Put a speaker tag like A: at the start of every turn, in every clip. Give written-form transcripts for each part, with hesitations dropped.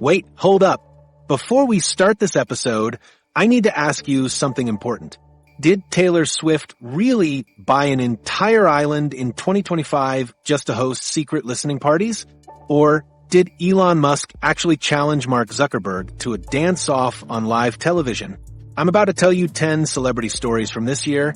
A: Wait, hold up. Before we start this episode, I need to ask you something important. Did Taylor Swift really buy an entire island in 2025 just to host secret listening parties? Or did Elon Musk actually challenge Mark Zuckerberg to a dance-off on live television? I'm about to tell you 10 celebrity stories from this year,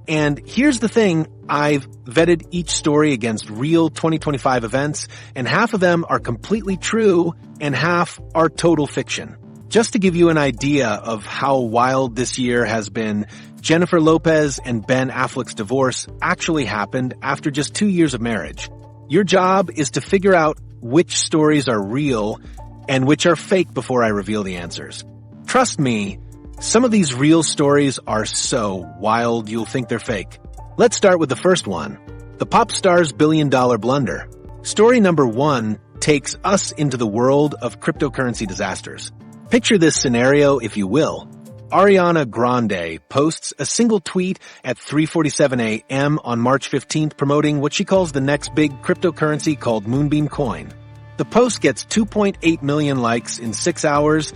A: and here's the thing, I've vetted each story against real 2025 events, and half of them are completely true, and half are total fiction. Just to give you an idea of how wild this year has been, Jennifer Lopez and Ben Affleck's divorce actually happened after just 2 years of marriage. Your job is to figure out which stories are real and which are fake before I reveal the answers. Trust me, some of these real stories are so wild you'll think they're fake. Let's start with the first one. The pop star's billion-dollar blunder. Story number 1 takes us into the world of cryptocurrency disasters. Picture this scenario, if you will. Ariana Grande posts a single tweet at 3:47 a.m. on March 15th promoting what she calls the next big cryptocurrency called Moonbeam Coin. The post gets 2.8 million likes in 6 hours,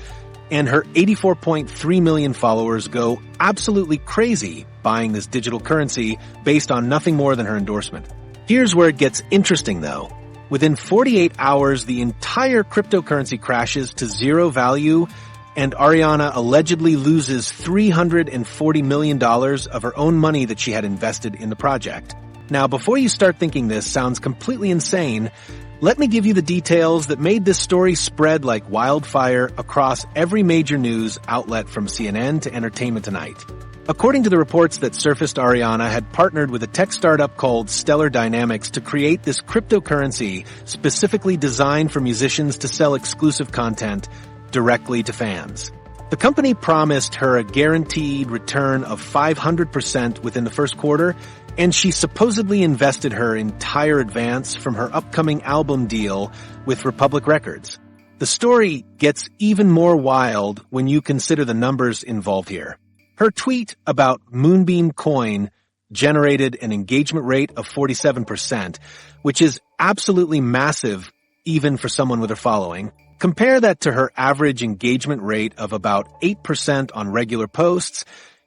A: and her 84.3 million followers go absolutely crazy buying this digital currency based on nothing more than her endorsement. Here's where it gets interesting though. Within 48 hours, the entire cryptocurrency crashes to zero value, and Ariana allegedly loses $340 million of her own money that she had invested in the project. Now, before you start thinking this sounds completely insane, let me give you the details that made this story spread like wildfire across every major news outlet from CNN to Entertainment Tonight. According to the reports that surfaced, Ariana had partnered with a tech startup called Stellar Dynamics to create this cryptocurrency specifically designed for musicians to sell exclusive content directly to fans. The company promised her a guaranteed return of 500% within the first quarter, and she supposedly invested her entire advance from her upcoming album deal with Republic Records. The story gets even more wild when you consider the numbers involved here. Her tweet about Moonbeam Coin generated an engagement rate of 47%, which is absolutely massive even for someone with her following. Compare that to her average engagement rate of about 8% on regular posts,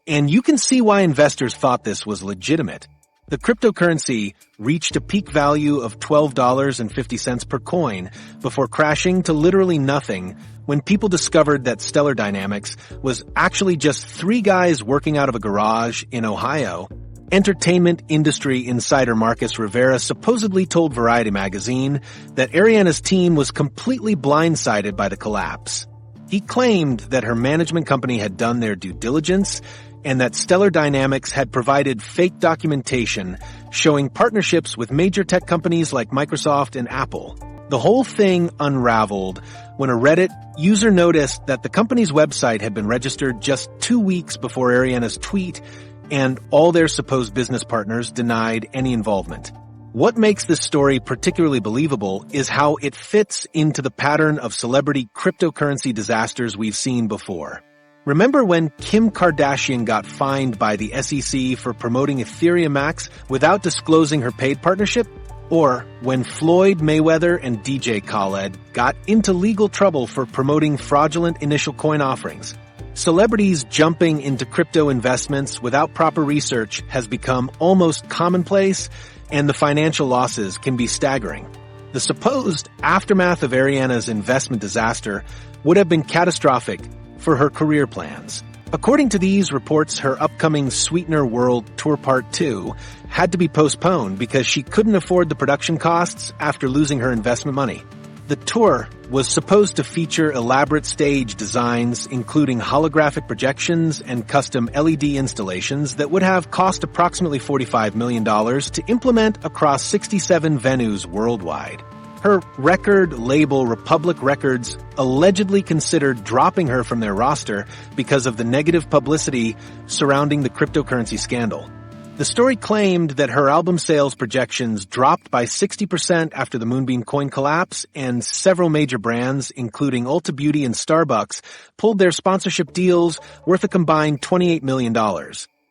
A: and you can see why investors thought this was legitimate. The cryptocurrency reached a peak value of $12.50 per coin before crashing to literally nothing when people discovered that Stellar Dynamics was actually just 3 guys working out of a garage in Ohio. Entertainment industry insider Marcus Rivera supposedly told Variety magazine that Ariana's team was completely blindsided by the collapse. He claimed that her management company had done their due diligence and that Stellar Dynamics had provided fake documentation showing partnerships with major tech companies like Microsoft and Apple. The whole thing unraveled when a Reddit user noticed that the company's website had been registered just 2 weeks before Ariana's tweet, and all their supposed business partners denied any involvement. What makes this story particularly believable is how it fits into the pattern of celebrity cryptocurrency disasters we've seen before. Remember when Kim Kardashian got fined by the SEC for promoting Ethereum Max without disclosing her paid partnership? Or when Floyd Mayweather and DJ Khaled got into legal trouble for promoting fraudulent initial coin offerings? Celebrities jumping into crypto investments without proper research has become almost commonplace, and the financial losses can be staggering. The supposed aftermath of Ariana's investment disaster would have been catastrophic for her career plans. According to these reports, her upcoming Sweetener World Tour Part 2 had to be postponed because she couldn't afford the production costs after losing her investment money. The tour was supposed to feature elaborate stage designs, including holographic projections and custom LED installations that would have cost approximately $45 million to implement across 67 venues worldwide. Her record label, Republic Records, allegedly considered dropping her from their roster because of the negative publicity surrounding the cryptocurrency scandal. The story claimed that her album sales projections dropped by 60% after the Moonbeam Coin collapse, and several major brands, including Ulta Beauty and Starbucks, pulled their sponsorship deals worth a combined $28 million.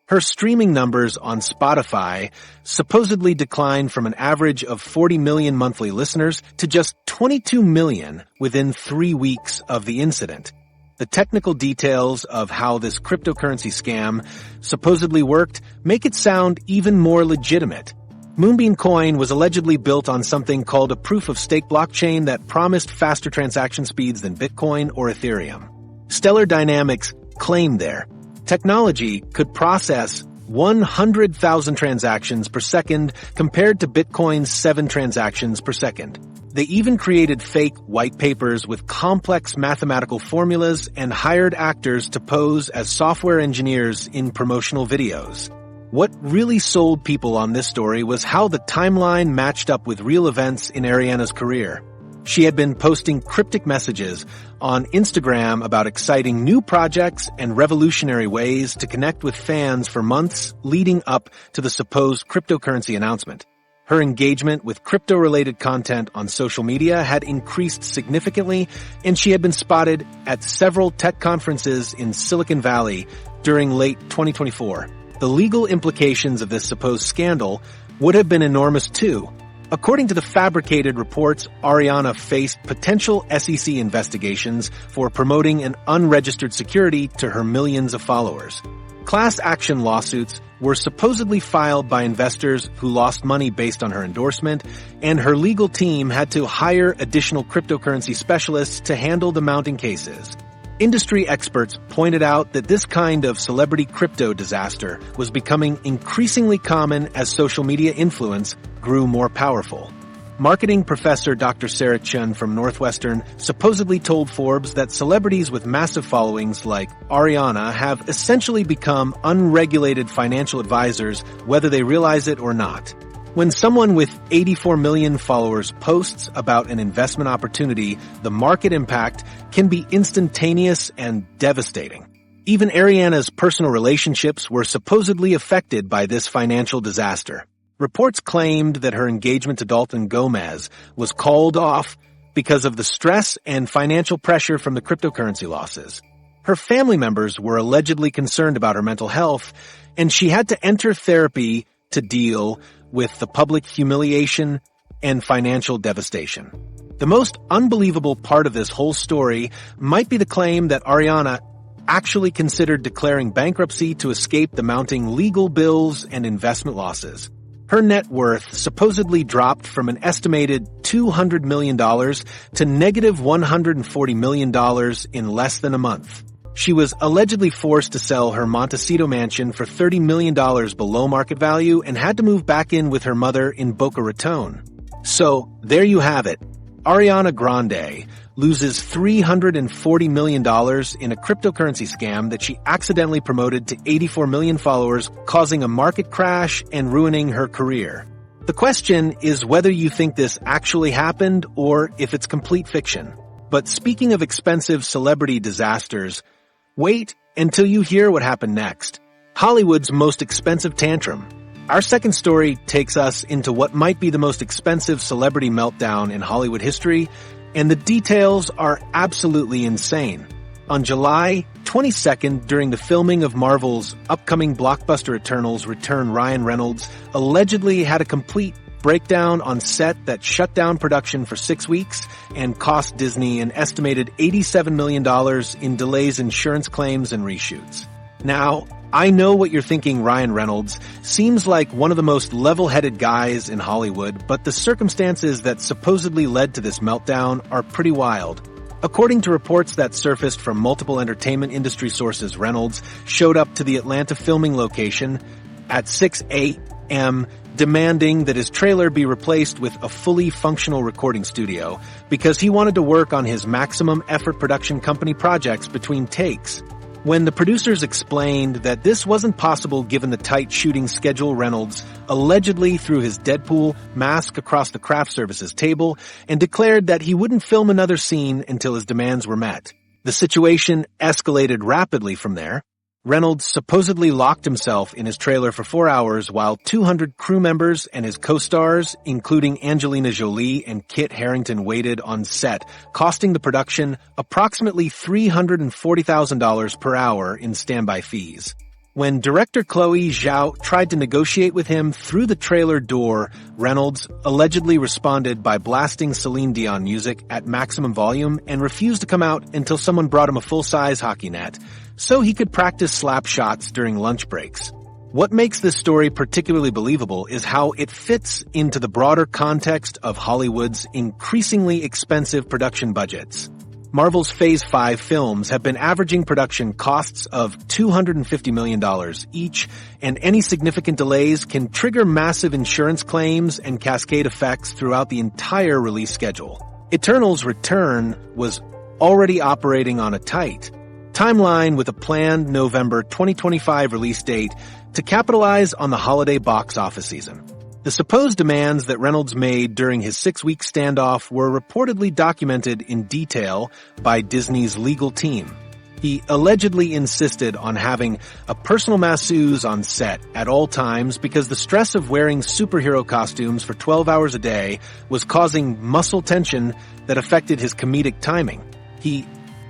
A: Her streaming numbers on Spotify supposedly declined from an average of 40 million monthly listeners to just 22 million within 3 weeks of the incident. The technical details of how this cryptocurrency scam supposedly worked make it sound even more legitimate. Moonbeam Coin was allegedly built on something called a proof-of-stake blockchain that promised faster transaction speeds than Bitcoin or Ethereum. Stellar Dynamics claimed their technology could process 100,000 transactions per second compared to Bitcoin's 7 transactions per second. They even created fake white papers with complex mathematical formulas and hired actors to pose as software engineers in promotional videos. What really sold people on this story was how the timeline matched up with real events in Ariana's career. She had been posting cryptic messages on Instagram about exciting new projects and revolutionary ways to connect with fans for months leading up to the supposed cryptocurrency announcement. Her engagement with crypto-related content on social media had increased significantly, and she had been spotted at several tech conferences in Silicon Valley during late 2024. The legal implications of this supposed scandal would have been enormous too. According to the fabricated reports, Ariana faced potential SEC investigations for promoting an unregistered security to her millions of followers. Class action lawsuits were supposedly filed by investors who lost money based on her endorsement, and her legal team had to hire additional cryptocurrency specialists to handle the mounting cases. Industry experts pointed out that this kind of celebrity crypto disaster was becoming increasingly common as social media influence grew more powerful. Marketing professor Dr. Sarah Chun from Northwestern supposedly told Forbes that celebrities with massive followings like Ariana have essentially become unregulated financial advisors, whether they realize it or not. When someone with 84 million followers posts about an investment opportunity, the market impact can be instantaneous and devastating. Even Ariana's personal relationships were supposedly affected by this financial disaster. Reports claimed that her engagement to Dalton Gomez was called off because of the stress and financial pressure from the cryptocurrency losses. Her family members were allegedly concerned about her mental health, and she had to enter therapy to deal with the public humiliation and financial devastation. The most unbelievable part of this whole story might be the claim that Ariana actually considered declaring bankruptcy to escape the mounting legal bills and investment losses. Her net worth supposedly dropped from an estimated $200 million to negative $140 million in less than a month. She was allegedly forced to sell her Montecito mansion for $30 million below market value and had to move back in with her mother in Boca Raton. So, there you have it. Ariana Grande loses $340 million in a cryptocurrency scam that she accidentally promoted to 84 million followers, causing a market crash and ruining her career. The question is whether you think this actually happened or if it's complete fiction. But speaking of expensive celebrity disasters, wait until you hear what happened next. Hollywood's most expensive tantrum. Our second story takes us into what might be the most expensive celebrity meltdown in Hollywood history, and the details are absolutely insane. On July 22nd, during the filming of Marvel's upcoming blockbuster Eternals return, Ryan Reynolds allegedly had a complete breakdown on set that shut down production for 6 weeks and cost Disney an estimated $87 million in delays, insurance claims, and reshoots. Now, I know what you're thinking. Ryan Reynolds seems like one of the most level-headed guys in Hollywood, but the circumstances that supposedly led to this meltdown are pretty wild. According to reports that surfaced from multiple entertainment industry sources, Reynolds showed up to the Atlanta filming location at 6 a.m., demanding that his trailer be replaced with a fully functional recording studio because he wanted to work on his maximum effort production company projects between takes. When the producers explained that this wasn't possible given the tight shooting schedule, Reynolds allegedly threw his Deadpool mask across the craft services table and declared that he wouldn't film another scene until his demands were met. The situation escalated rapidly from there. Reynolds supposedly locked himself in his trailer for 4 hours while 200 crew members and his co-stars, including Angelina Jolie and Kit Harington, waited on set, costing the production approximately $340,000 per hour in standby fees. When director Chloe Zhao tried to negotiate with him through the trailer door, Reynolds allegedly responded by blasting Celine Dion music at maximum volume and refused to come out until someone brought him a full-size hockey net, so he could practice slap shots during lunch breaks. What makes this story particularly believable is how it fits into the broader context of Hollywood's increasingly expensive production budgets. Marvel's Phase 5 films have been averaging production costs of $250 million each, and any significant delays can trigger massive insurance claims and cascade effects throughout the entire release schedule. Eternal's return was already operating on a tight timeline with a planned November 2025 release date to capitalize on the holiday box office season. The supposed demands that Reynolds made during his 6-week standoff were reportedly documented in detail by Disney's legal team. He allegedly insisted on having a personal masseuse on set at all times because the stress of wearing superhero costumes for 12 hours a day was causing muscle tension that affected his comedic timing. He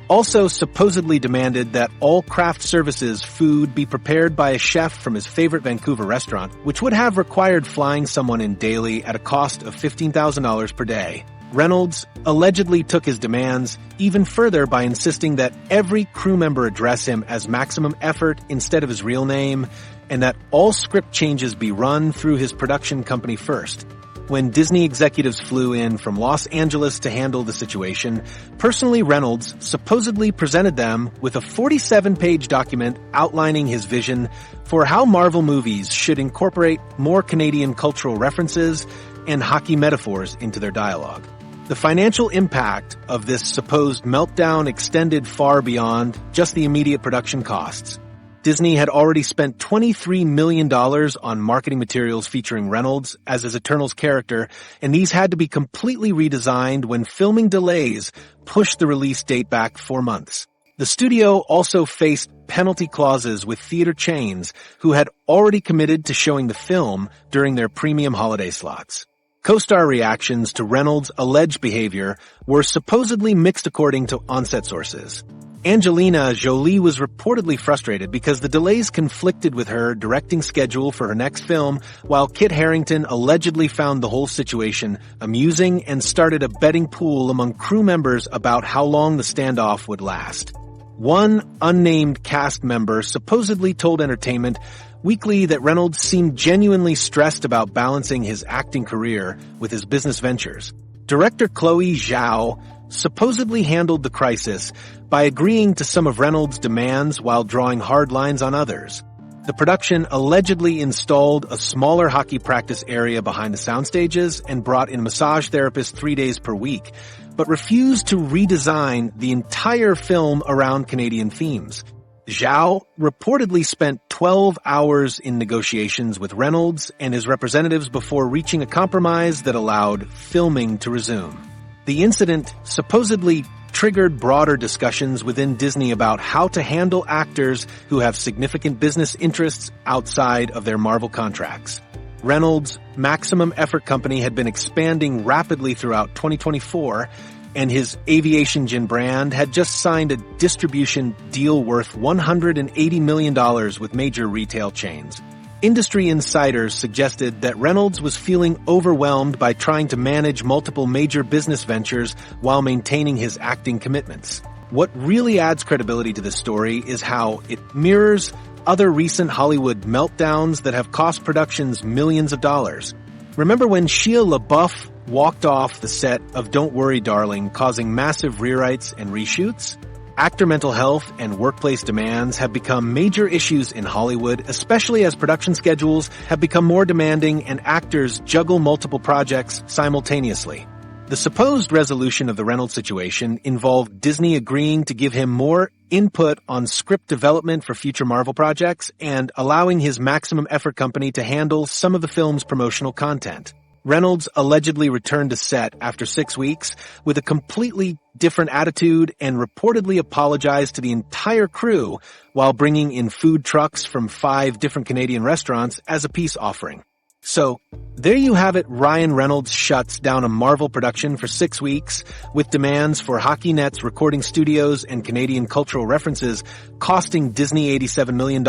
A: also supposedly demanded that all craft services food be prepared by a chef from his favorite Vancouver restaurant, which would have required flying someone in daily at a cost of $15,000 per day. Reynolds allegedly took his demands even further by insisting that every crew member address him as Maximum Effort instead of his real name, and that all script changes be run through his production company first. When Disney executives flew in from Los Angeles to handle the situation, personally Reynolds supposedly presented them with a 47-page document outlining his vision for how Marvel movies should incorporate more Canadian cultural references and hockey metaphors into their dialogue. The financial impact of this supposed meltdown extended far beyond just the immediate production costs. Disney had already spent $23 million on marketing materials featuring Reynolds as his Eternals character, and these had to be completely redesigned when filming delays pushed the release date back 4 months. The studio also faced penalty clauses with theater chains who had already committed to showing the film during their premium holiday slots. Co-star reactions to Reynolds' alleged behavior were supposedly mixed according to on-set sources. Angelina Jolie was reportedly frustrated because the delays conflicted with her directing schedule for her next film, while Kit Harington allegedly found the whole situation amusing and started a betting pool among crew members about how long the standoff would last. One unnamed cast member supposedly told Entertainment Weekly that Reynolds seemed genuinely stressed about balancing his acting career with his business ventures. Director Chloe Zhao supposedly handled the crisis by agreeing to some of Reynolds' demands while drawing hard lines on others. The production allegedly installed a smaller hockey practice area behind the sound stages and brought in massage therapists 3 days per week, but refused to redesign the entire film around Canadian themes. Zhao reportedly spent 12 hours in negotiations with Reynolds and his representatives before reaching a compromise that allowed filming to resume. The incident supposedly triggered broader discussions within Disney about how to handle actors who have significant business interests outside of their Marvel contracts. Reynolds' Maximum Effort company had been expanding rapidly throughout 2024, and his aviation gin brand had just signed a distribution deal worth $180 million with major retail chains. Industry insiders suggested that Reynolds was feeling overwhelmed by trying to manage multiple major business ventures while maintaining his acting commitments. What really adds credibility to this story is how it mirrors other recent Hollywood meltdowns that have cost productions millions of dollars. Remember when Shia LaBeouf walked off the set of Don't Worry, Darling, causing massive rewrites and reshoots? Actor mental health and workplace demands have become major issues in Hollywood, especially as production schedules have become more demanding and actors juggle multiple projects simultaneously. The supposed resolution of the Reynolds situation involved Disney agreeing to give him more input on script development for future Marvel projects and allowing his Maximum Effort company to handle some of the film's promotional content. Reynolds allegedly returned to set after 6 weeks with a completely different attitude and reportedly apologized to the entire crew while bringing in food trucks from 5 different Canadian restaurants as a peace offering. So, there you have it. Ryan Reynolds shuts down a Marvel production for 6 weeks with demands for hockey nets, recording studios, and Canadian cultural references costing Disney $87 million.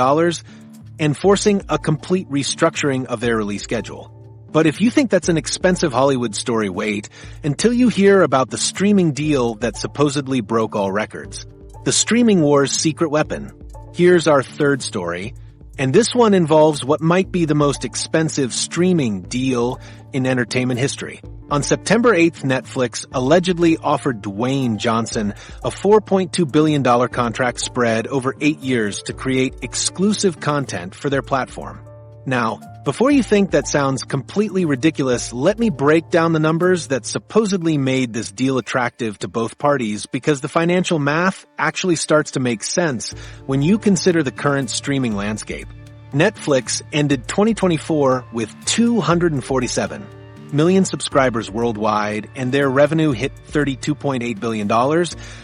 A: and forcing a complete restructuring of their release schedule. But if you think that's an expensive Hollywood story, wait until you hear about the streaming deal that supposedly broke all records. The streaming war's secret weapon. Here's our third story, and this one involves what might be the most expensive streaming deal in entertainment history. On September 8th, Netflix allegedly offered Dwayne Johnson a $4.2 billion contract spread over 8 years to create exclusive content for their platform. Now, before you think that sounds completely ridiculous, let me break down the numbers that supposedly made this deal attractive to both parties, because the financial math actually starts to make sense when you consider the current streaming landscape. Netflix ended 2024 with 247 million subscribers worldwide, and their revenue hit $32.8 billion,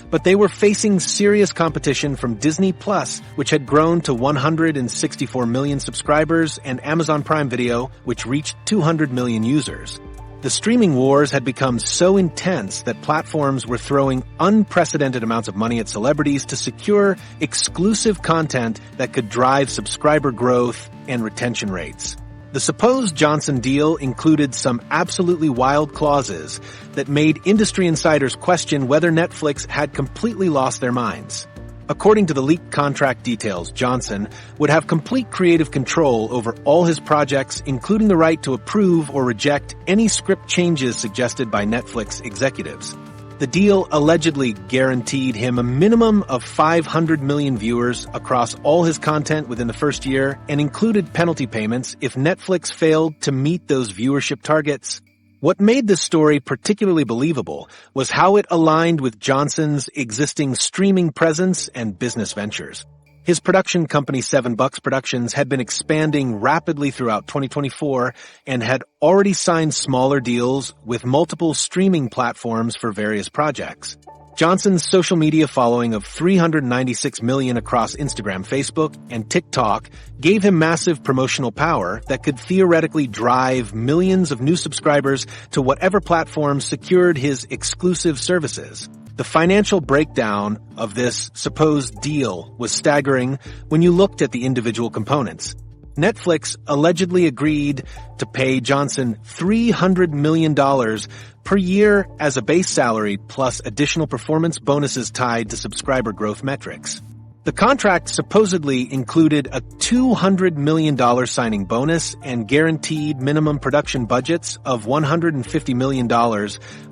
A: but they were facing serious competition from Disney Plus, which had grown to 164 million subscribers, and Amazon Prime Video, which reached 200 million users. The streaming wars had become so intense that platforms were throwing unprecedented amounts of money at celebrities to secure exclusive content that could drive subscriber growth and retention rates. The supposed Johnson deal included some absolutely wild clauses that made industry insiders question whether Netflix had completely lost their minds. According to the leaked contract details, Johnson would have complete creative control over all his projects, including the right to approve or reject any script changes suggested by Netflix executives. The deal allegedly guaranteed him a minimum of 500 million viewers across all his content within the first year, and included penalty payments if Netflix failed to meet those viewership targets. What made this story particularly believable was how it aligned with Johnson's existing streaming presence and business ventures. His production company 7 Bucks Productions had been expanding rapidly throughout 2024 and had already signed smaller deals with multiple streaming platforms for various projects. Johnson's social media following of 396 million across Instagram, Facebook, and TikTok gave him massive promotional power that could theoretically drive millions of new subscribers to whatever platform secured his exclusive services. The financial breakdown of this supposed deal was staggering when you looked at the individual components. Netflix allegedly agreed to pay Johnson $300 million per year as a base salary, plus additional performance bonuses tied to subscriber growth metrics. The contract supposedly included a $200 million signing bonus and guaranteed minimum production budgets of $150 million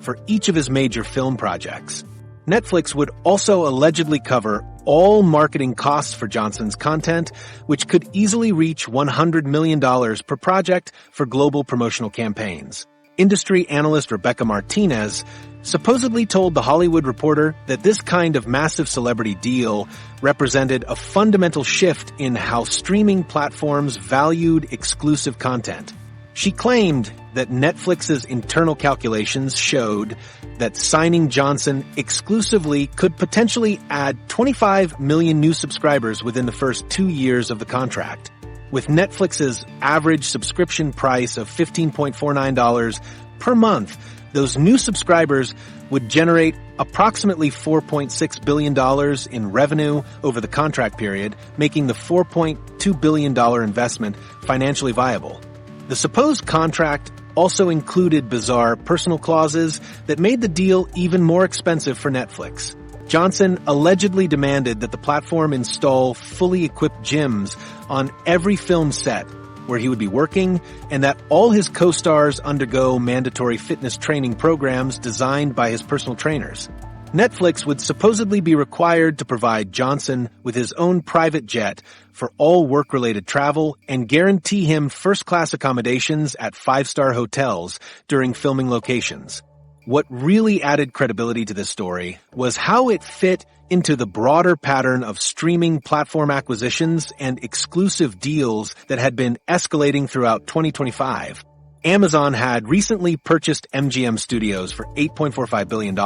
A: for each of his major film projects. Netflix would also allegedly cover all marketing costs for Johnson's content, which could easily reach $100 million per project for global promotional campaigns. Industry analyst Rebecca Martinez supposedly told The Hollywood Reporter that this kind of massive celebrity deal represented a fundamental shift in how streaming platforms valued exclusive content. She claimed that Netflix's internal calculations showed that signing Johnson exclusively could potentially add 25 million new subscribers within the first 2 years of the contract. With Netflix's average subscription price of $15.49 per month, those new subscribers would generate approximately $4.6 billion in revenue over the contract period, making the $4.2 billion investment financially viable. The supposed contract also included bizarre personal clauses that made the deal even more expensive for Netflix. Johnson allegedly demanded that the platform install fully equipped gyms on every film set where he would be working, and that all his co-stars undergo mandatory fitness training programs designed by his personal trainers. Netflix would supposedly be required to provide Johnson with his own private jet for all work-related travel and guarantee him first-class accommodations at 5-star hotels during filming locations. What really added credibility to this story was how it fit into the broader pattern of streaming platform acquisitions and exclusive deals that had been escalating throughout 2025. Amazon had recently purchased MGM Studios for $8.45 billion,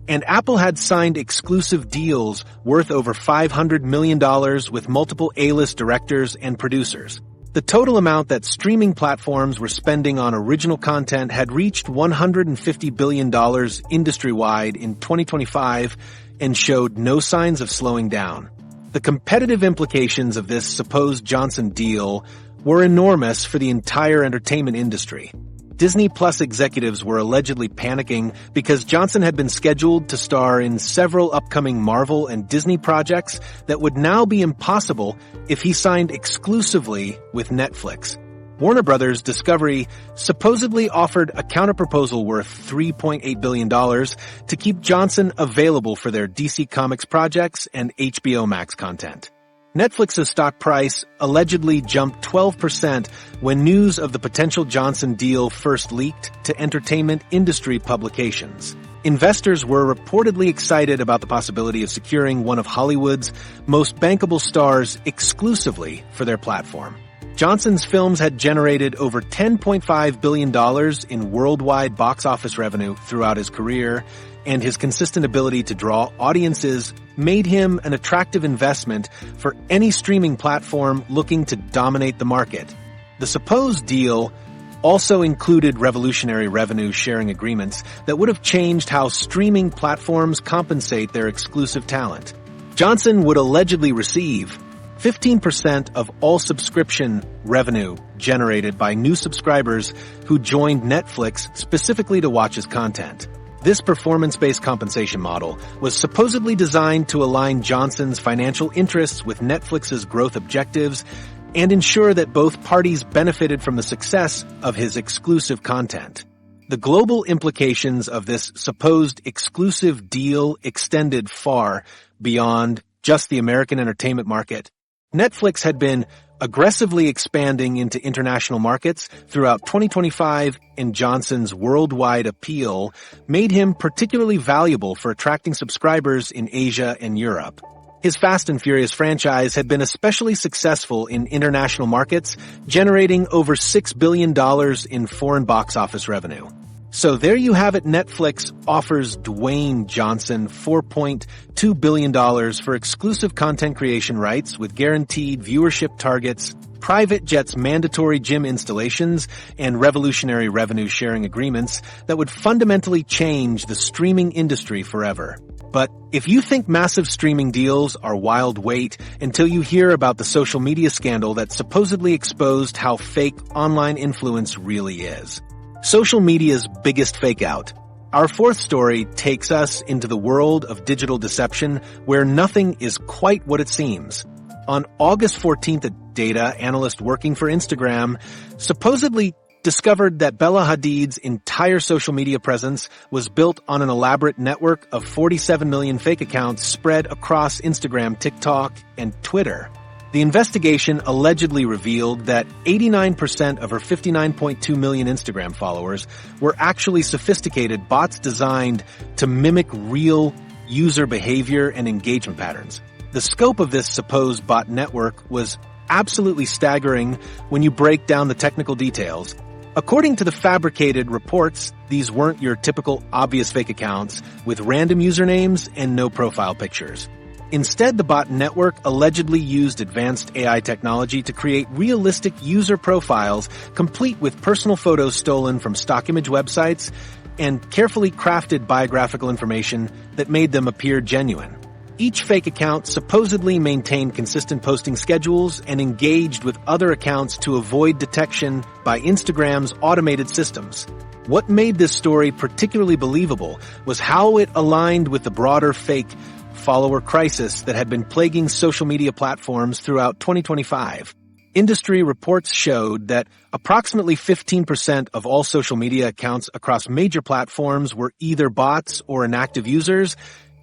A: and Apple had signed exclusive deals worth over $500 million with multiple A-list directors and producers. The total amount that streaming platforms were spending on original content had reached $150 billion industry-wide in 2025 and showed no signs of slowing down. The competitive implications of this supposed Johnson deal were enormous for the entire entertainment industry. Disney Plus executives were allegedly panicking because Johnson had been scheduled to star in several upcoming Marvel and Disney projects that would now be impossible if he signed exclusively with Netflix. Warner Brothers Discovery supposedly offered a counterproposal worth $3.8 billion to keep Johnson available for their DC Comics projects and HBO Max content. Netflix's stock price allegedly jumped 12% when news of the potential Johnson deal first leaked to entertainment industry publications. Investors were reportedly excited about the possibility of securing one of Hollywood's most bankable stars exclusively for their platform. Johnson's films had generated over $10.5 billion in worldwide box office revenue throughout his career, and his consistent ability to draw audiences made him an attractive investment for any streaming platform looking to dominate the market. The supposed deal also included revolutionary revenue-sharing agreements that would have changed how streaming platforms compensate their exclusive talent. Johnson would allegedly receive 15% of all subscription revenue generated by new subscribers who joined Netflix specifically to watch his content. This performance-based compensation model was supposedly designed to align Johnson's financial interests with Netflix's growth objectives and ensure that both parties benefited from the success of his exclusive content. The global implications of this supposed exclusive deal extended far beyond just the American entertainment market. Netflix had been aggressively expanding into international markets throughout 2025, and Johnson's worldwide appeal made him particularly valuable for attracting subscribers in Asia and Europe. His Fast and Furious franchise had been especially successful in international markets, generating over $6 billion in foreign box office revenue. So there you have it. Netflix offers Dwayne Johnson $4.2 billion for exclusive content creation rights with guaranteed viewership targets, private jets, mandatory gym installations, and revolutionary revenue-sharing agreements that would fundamentally change the streaming industry forever. But if you think massive streaming deals are wild, wait until you hear about the social media scandal that supposedly exposed how fake online influence really is. Social media's biggest fake out. Our fourth story takes us into the world of digital deception where nothing is quite what it seems. On August 14th, a data analyst working for Instagram supposedly discovered that Bella Hadid's entire social media presence was built on an elaborate network of 47 million fake accounts spread across Instagram, TikTok, and Twitter. The investigation allegedly revealed that 89% of her 59.2 million Instagram followers were actually sophisticated bots designed to mimic real user behavior and engagement patterns. The scope of this supposed bot network was absolutely staggering when you break down the technical details. According to the fabricated reports, these weren't your typical obvious fake accounts with random usernames and no profile pictures. Instead, the bot network allegedly used advanced AI technology to create realistic user profiles complete with personal photos stolen from stock image websites and carefully crafted biographical information that made them appear genuine. Each fake account supposedly maintained consistent posting schedules and engaged with other accounts to avoid detection by Instagram's automated systems. What made this story particularly believable was how it aligned with the broader fake follower crisis that had been plaguing social media platforms throughout 2025. Industry reports showed that approximately 15% of all social media accounts across major platforms were either bots or inactive users,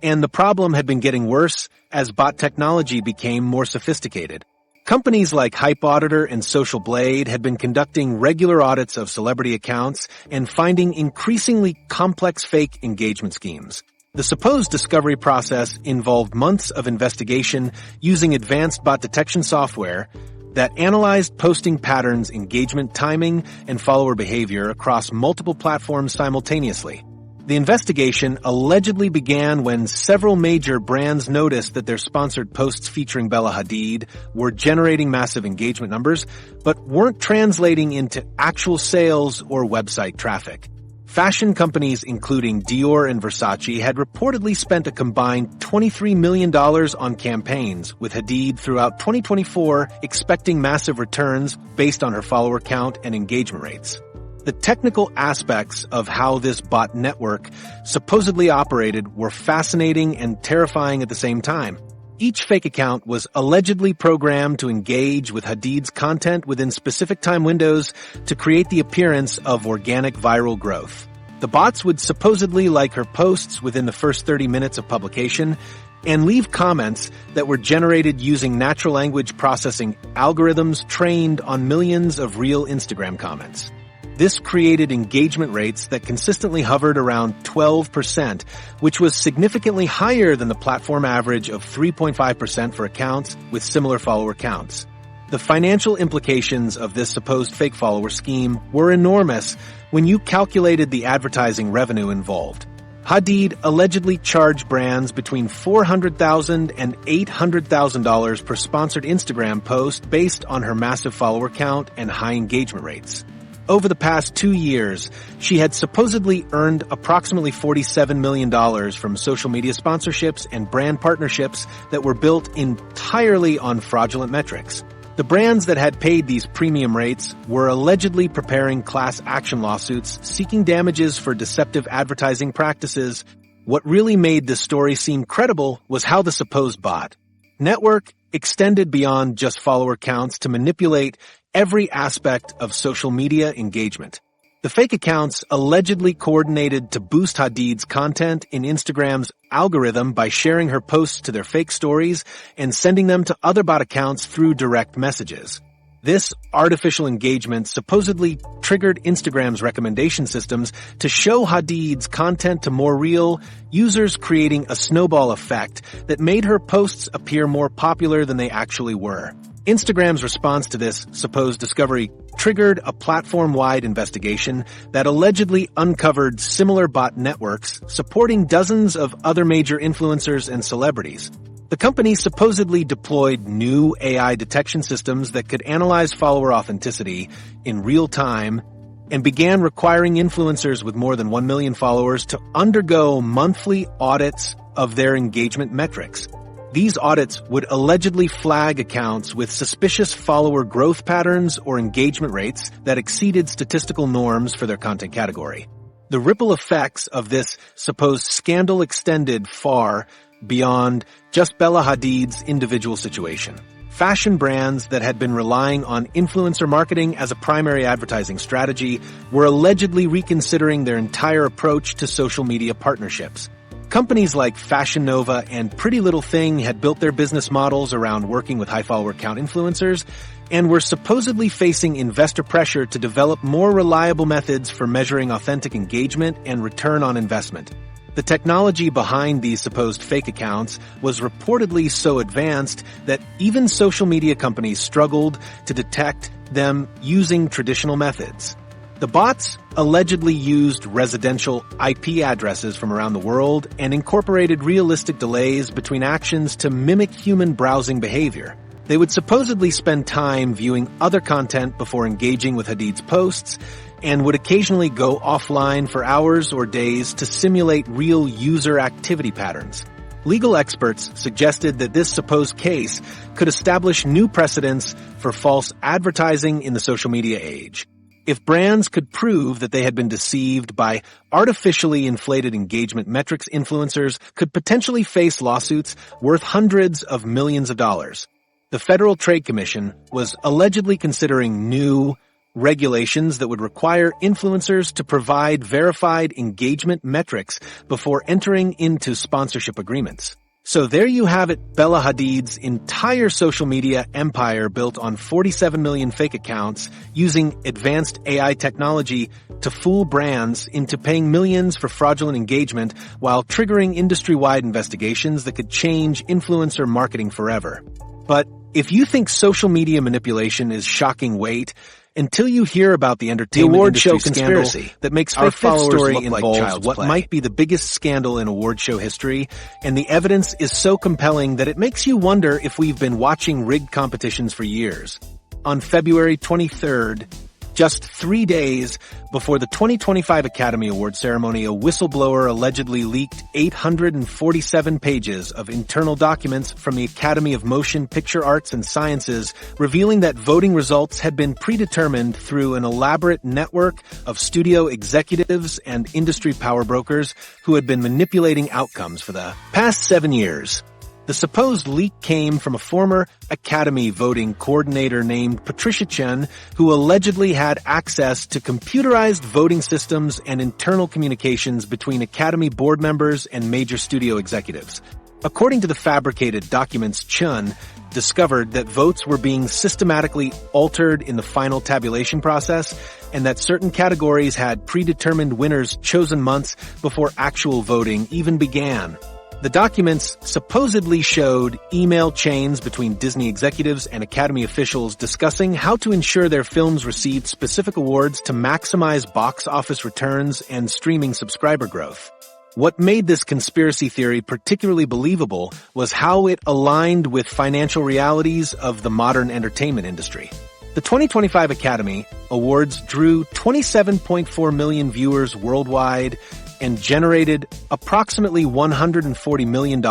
A: and the problem had been getting worse as bot technology became more sophisticated. Companies like Hype Auditor and Social Blade had been conducting regular audits of celebrity accounts and finding increasingly complex fake engagement schemes. The supposed discovery process involved months of investigation using advanced bot detection software that analyzed posting patterns, engagement timing, and follower behavior across multiple platforms simultaneously. The investigation allegedly began when several major brands noticed that their sponsored posts featuring Bella Hadid were generating massive engagement numbers, but weren't translating into actual sales or website traffic. Fashion companies including Dior and Versace had reportedly spent a combined $23 million on campaigns, with Hadid throughout 2024 expecting massive returns based on her follower count and engagement rates. The technical aspects of how this bot network supposedly operated were fascinating and terrifying at the same time. Each fake account was allegedly programmed to engage with Hadid's content within specific time windows to create the appearance of organic viral growth. The bots would supposedly like her posts within the first 30 minutes of publication and leave comments that were generated using natural language processing algorithms trained on millions of real Instagram comments. This created engagement rates that consistently hovered around 12%, which was significantly higher than the platform average of 3.5% for accounts with similar follower counts. The financial implications of this supposed fake follower scheme were enormous when you calculated the advertising revenue involved. Hadid allegedly charged brands between $400,000 and $800,000 per sponsored Instagram post based on her massive follower count and high engagement rates. Over the past 2 years, she had supposedly earned approximately $47 million from social media sponsorships and brand partnerships that were built entirely on fraudulent metrics. The brands that had paid these premium rates were allegedly preparing class action lawsuits seeking damages for deceptive advertising practices. What really made this story seem credible was how the supposed bot network extended beyond just follower counts to manipulate every aspect of social media engagement. The fake accounts allegedly coordinated to boost Hadid's content in Instagram's algorithm by sharing her posts to their fake stories and sending them to other bot accounts through direct messages. This artificial engagement supposedly triggered Instagram's recommendation systems to show Hadid's content to more real users, creating a snowball effect that made her posts appear more popular than they actually were. Instagram's response to this supposed discovery triggered a platform-wide investigation that allegedly uncovered similar bot networks supporting dozens of other major influencers and celebrities. The company supposedly deployed new AI detection systems that could analyze follower authenticity in real time and began requiring influencers with more than 1 million followers to undergo monthly audits of their engagement metrics. These audits would allegedly flag accounts with suspicious follower growth patterns or engagement rates that exceeded statistical norms for their content category. The ripple effects of this supposed scandal extended far beyond just Bella Hadid's individual situation. Fashion brands that had been relying on influencer marketing as a primary advertising strategy were allegedly reconsidering their entire approach to social media partnerships. Companies like Fashion Nova and Pretty Little Thing had built their business models around working with high follower count influencers and were supposedly facing investor pressure to develop more reliable methods for measuring authentic engagement and return on investment. The technology behind these supposed fake accounts was reportedly so advanced that even social media companies struggled to detect them using traditional methods. The bots allegedly used residential IP addresses from around the world and incorporated realistic delays between actions to mimic human browsing behavior. They would supposedly spend time viewing other content before engaging with Hadid's posts and would occasionally go offline for hours or days to simulate real user activity patterns. Legal experts suggested that this supposed case could establish new precedents for false advertising in the social media age. If brands could prove that they had been deceived by artificially inflated engagement metrics, influencers could potentially face lawsuits worth hundreds of millions of dollars. The Federal Trade Commission was allegedly considering new regulations that would require influencers to provide verified engagement metrics before entering into sponsorship agreements. So there you have it, Bella Hadid's entire social media empire built on 47 million fake accounts using advanced AI technology to fool brands into paying millions for fraudulent engagement while triggering industry-wide investigations that could change influencer marketing forever. But if you think social media manipulation is shocking weight, until you hear about the entertainment
B: award
A: industry
B: show
A: scandal
B: conspiracy
A: that makes
B: our
A: our
B: fifth
A: followers
B: story
A: look like
B: involves
A: child's
B: what
A: play.
B: might
A: be the biggest scandal in award show history, and the evidence is so compelling that it makes you wonder if we've been watching rigged competitions for years. On February 23rd, Just 3 days before the 2025 Academy Award ceremony, a whistleblower allegedly leaked 847 pages of internal documents from the Academy of Motion Picture Arts and Sciences, revealing that voting results had been predetermined through an elaborate network of studio executives and industry power brokers who had been manipulating outcomes for the past 7 years. The supposed leak came from a former Academy voting coordinator named Patricia Chen, who allegedly had access to computerized voting systems and internal communications between Academy board members and major studio executives. According to the fabricated documents, Chen discovered that votes were being systematically altered in the final tabulation process and that certain categories had predetermined winners chosen months before actual voting even began. The documents supposedly showed email chains between Disney executives and Academy officials discussing how to ensure their films received specific awards to maximize box office returns and streaming subscriber growth. What made this conspiracy theory particularly believable was how it aligned with financial realities of the modern entertainment industry. The 2025 Academy Awards drew 27.4 million viewers worldwide and generated approximately $140 million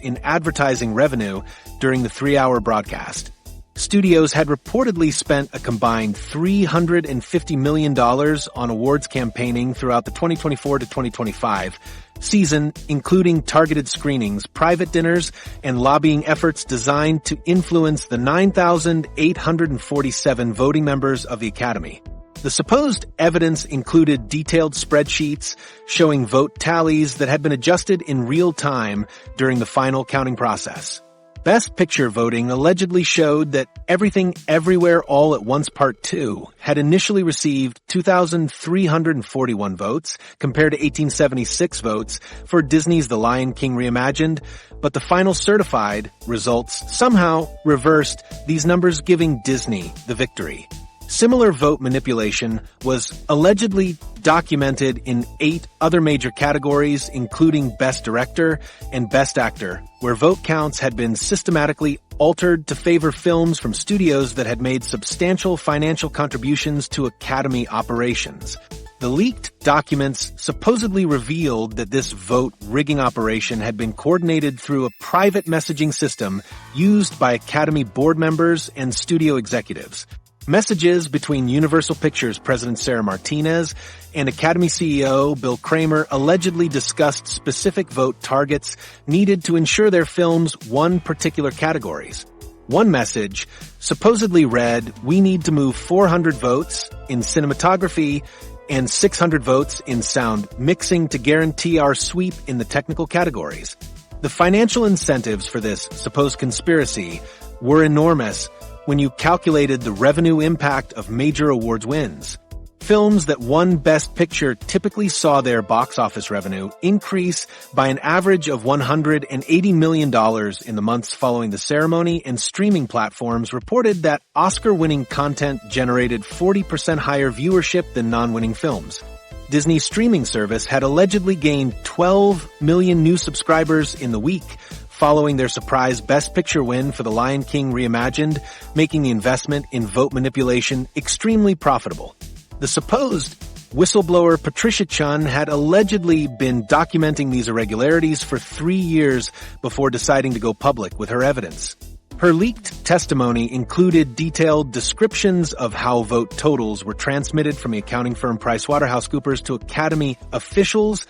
A: in advertising revenue during the 3-hour broadcast. Studios had reportedly spent a combined $350 million on awards campaigning throughout the 2024 to 2025 season, including targeted screenings, private dinners, and lobbying efforts designed to influence the 9,847 voting members of the Academy. The supposed evidence included detailed spreadsheets showing vote tallies that had been adjusted in real time during the final counting process. Best Picture voting allegedly showed that Everything Everywhere All at Once Part 2 had initially received 2,341 votes compared to 1,876 votes for Disney's The Lion King Reimagined, but the final certified results somehow reversed these numbers, giving Disney the victory. Similar vote manipulation was allegedly documented in 8 other major categories, including Best Director and Best Actor, where vote counts had been systematically altered to favor films from studios that had made substantial financial contributions to Academy operations. The leaked documents supposedly revealed that this vote rigging operation had been coordinated through a private messaging system used by Academy board members and studio executives. Messages between Universal Pictures President Sarah Martinez and Academy CEO Bill Kramer allegedly discussed specific vote targets needed to ensure their films won particular categories. One message supposedly read, "We need to move 400 votes in cinematography and 600 votes in sound mixing to guarantee our sweep in the technical categories." The financial incentives for this supposed conspiracy were enormous when you calculated the revenue impact of major awards wins. Films that won Best Picture typically saw their box office revenue increase by an average of $180 million in the months following the ceremony, and streaming platforms reported that Oscar-winning content generated 40% higher viewership than non-winning films. Disney's streaming service had allegedly gained 12 million new subscribers in the week following their surprise Best Picture win for The Lion King Reimagined, making the investment in vote manipulation extremely profitable. The supposed whistleblower Patricia Chen had allegedly been documenting these irregularities for 3 years before deciding to go public with her evidence. Her leaked testimony included detailed descriptions of how vote totals were transmitted from the accounting firm PricewaterhouseCoopers to Academy officials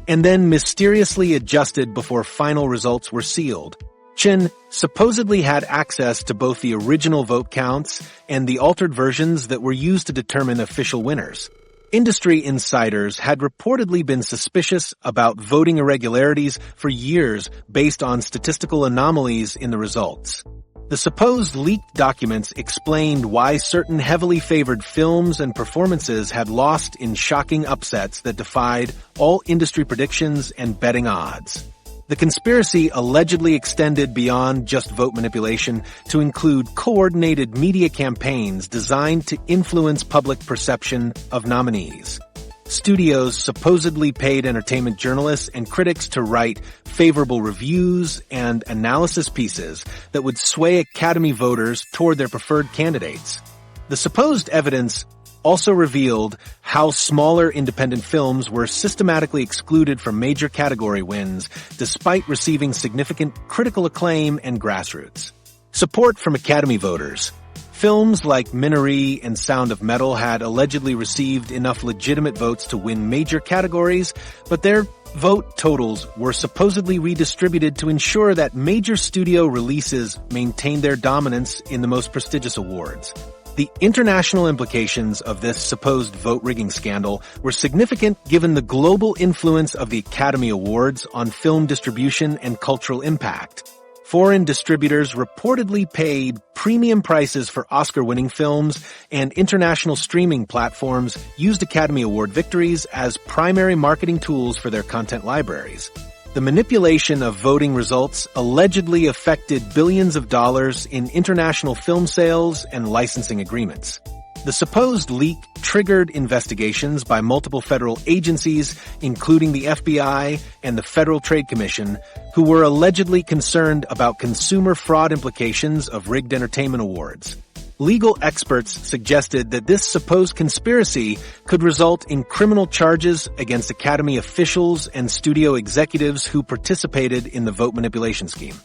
A: and then mysteriously adjusted before final results were sealed. Chen supposedly had access to both the original vote counts and the altered versions that were used to determine official winners. Industry insiders had reportedly been suspicious about voting irregularities for years based on statistical anomalies in the results. The supposed leaked documents explained why certain heavily favored films and performances had lost in shocking upsets that defied all industry predictions and betting odds. The conspiracy allegedly extended beyond just vote manipulation to include coordinated media campaigns designed to influence public perception of nominees. Studios supposedly paid entertainment journalists and critics to write favorable reviews and analysis pieces that would sway Academy voters toward their preferred candidates. The supposed evidence also revealed how smaller independent films were systematically excluded from major category wins, despite receiving significant critical acclaim and grassroots support from Academy voters. Films like Minari and Sound of Metal had allegedly received enough legitimate votes to win major categories, but their vote totals were supposedly redistributed to ensure that major studio releases maintained their dominance in the most prestigious awards. The international implications of this supposed vote-rigging scandal were significant given the global influence of the Academy Awards on film distribution and cultural impact. Foreign distributors reportedly paid premium prices for Oscar-winning films, and international streaming platforms used Academy Award victories as primary marketing tools for their content libraries. The manipulation of voting results allegedly affected billions of dollars in international film sales and licensing agreements. The supposed leak triggered investigations by multiple federal agencies, including the FBI and the Federal Trade Commission, who were allegedly concerned about consumer fraud implications of rigged entertainment awards. Legal experts suggested that this supposed conspiracy could result in criminal charges against Academy officials and studio executives who participated in the vote manipulation scheme.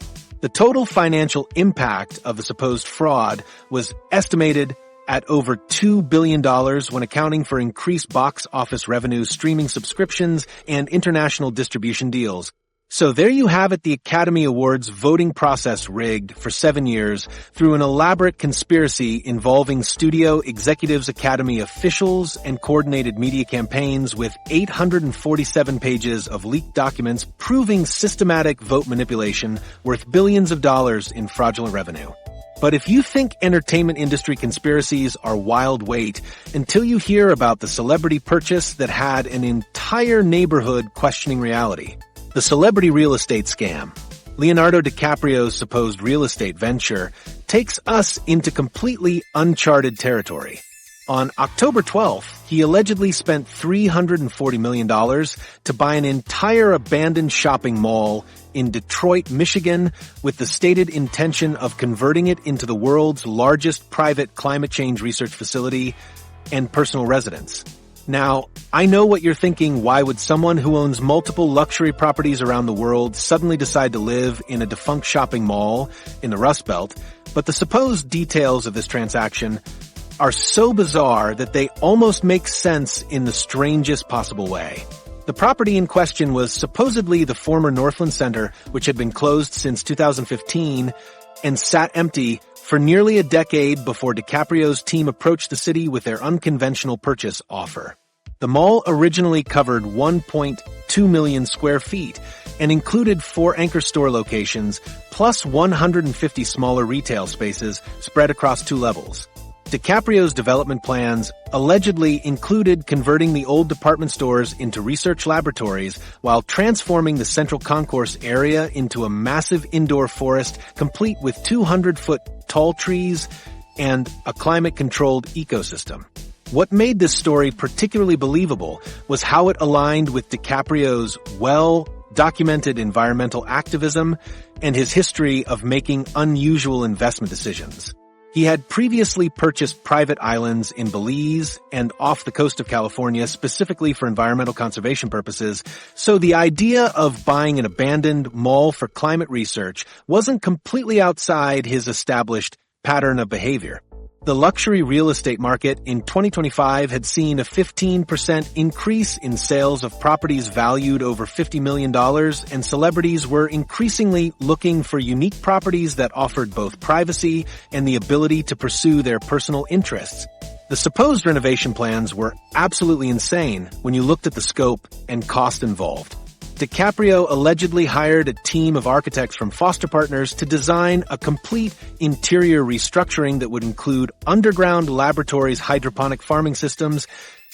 A: The total financial impact of the supposed fraud was estimated at over $2 billion when accounting for increased box office revenue, streaming subscriptions, and international distribution deals. So there you have it, the Academy Awards voting process rigged for 7 years through an elaborate conspiracy involving studio executives, Academy officials, and coordinated media campaigns, with 847 pages of leaked documents proving systematic vote manipulation worth billions of dollars in fraudulent revenue. But if you think entertainment industry conspiracies are wild, wait until you hear about the celebrity purchase that had an entire neighborhood questioning reality. The celebrity real estate scam. Leonardo DiCaprio's supposed real estate venture takes us into completely uncharted territory. On October 12th, he allegedly spent $340 million to buy an entire abandoned shopping mall in Detroit, Michigan, with the stated intention of converting it into the world's largest private climate change research facility and personal residence. Now, I know what you're thinking. Why would someone who owns multiple luxury properties around the world suddenly decide to live in a defunct shopping mall in the Rust Belt? But the supposed details of this transaction are so bizarre that they almost make sense in the strangest possible way. The property in question was supposedly the former Northland Center, which had been closed since 2015 and sat empty for nearly a decade before DiCaprio's team approached the city with their unconventional purchase offer. The mall originally covered 1.2 million square feet and included 4 anchor store locations plus 150 smaller retail spaces spread across 2 levels. DiCaprio's development plans allegedly included converting the old department stores into research laboratories while transforming the central concourse area into a massive indoor forest complete with 200-foot tall trees and a climate-controlled ecosystem. What made this story particularly believable was how it aligned with DiCaprio's well-documented environmental activism and his history of making unusual investment decisions. He had previously purchased private islands in Belize and off the coast of California specifically for environmental conservation purposes, so the idea of buying an abandoned mall for climate research wasn't completely outside his established pattern of behavior. The luxury real estate market in 2025 had seen a 15% increase in sales of properties valued over $50 million, and celebrities were increasingly looking for unique properties that offered both privacy and the ability to pursue their personal interests. The supposed renovation plans were absolutely insane when you looked at the scope and cost involved. DiCaprio allegedly hired a team of architects from Foster Partners to design a complete interior restructuring that would include underground laboratories, hydroponic farming systems,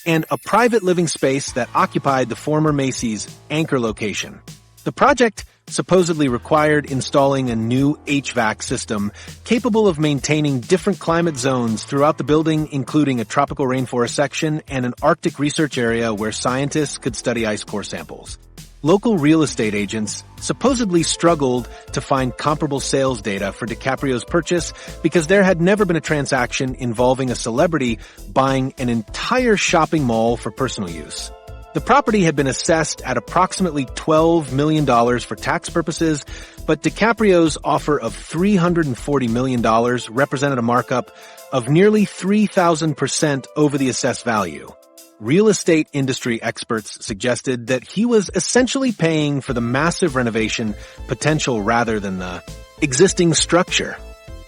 A: and a private living space that occupied the former Macy's anchor location. The project supposedly required installing a new HVAC system capable of maintaining different climate zones throughout the building, including a tropical rainforest section and an Arctic research area where scientists could study ice core samples. Local real estate agents supposedly struggled to find comparable sales data for DiCaprio's purchase because there had never been a transaction involving a celebrity buying an entire shopping mall for personal use. The property had been assessed at approximately $12 million for tax purposes, but DiCaprio's offer of $340 million represented a markup of nearly 3,000% over the assessed value. Real estate industry experts suggested that he was essentially paying for the massive renovation potential rather than the existing structure.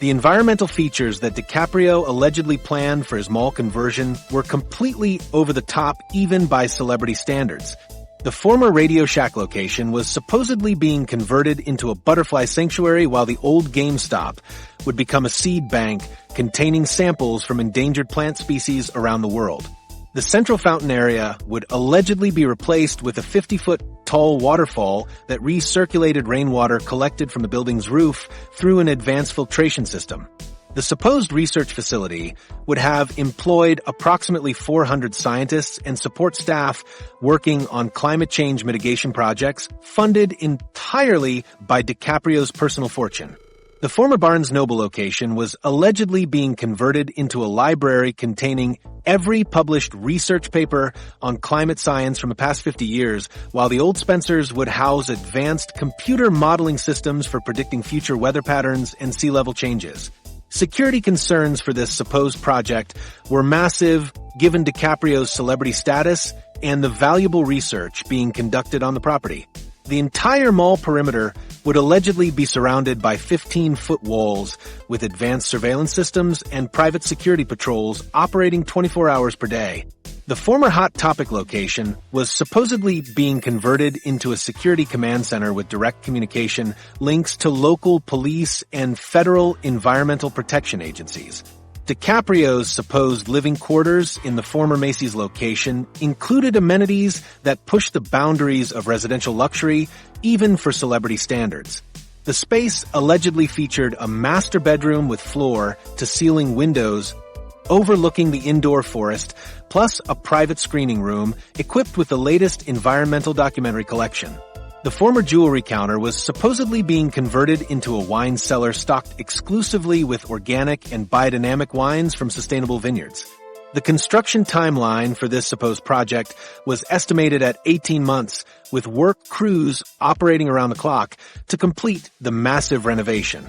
A: The environmental features that DiCaprio allegedly planned for his mall conversion were completely over the top even by celebrity standards. The former Radio Shack location was supposedly being converted into a butterfly sanctuary while the old GameStop would become a seed bank containing samples from endangered plant species around the world. The central fountain area would allegedly be replaced with a 50-foot-tall waterfall that recirculated rainwater collected from the building's roof through an advanced filtration system. The supposed research facility would have employed approximately 400 scientists and support staff working on climate change mitigation projects funded entirely by DiCaprio's personal fortune. The former Barnes & Noble location was allegedly being converted into a library containing every published research paper on climate science from the past 50 years, while the old Spencer's would house advanced computer modeling systems for predicting future weather patterns and sea level changes. Security concerns for this supposed project were massive given DiCaprio's celebrity status and the valuable research being conducted on the property. The entire mall perimeter would allegedly be surrounded by 15-foot walls with advanced surveillance systems and private security patrols operating 24 hours per day. The former Hot Topic location was supposedly being converted into a security command center with direct communication links to local police and federal environmental protection agencies. DiCaprio's supposed living quarters in the former Macy's location included amenities that pushed the boundaries of residential luxury, even for celebrity standards. The space allegedly featured a master bedroom with floor-to-ceiling windows overlooking the indoor forest, plus a private screening room equipped with the latest environmental documentary collection. The former jewelry counter was supposedly being converted into a wine cellar stocked exclusively with organic and biodynamic wines from sustainable vineyards. The construction timeline for this supposed project was estimated at 18 months, with work crews operating around the clock to complete the massive renovation.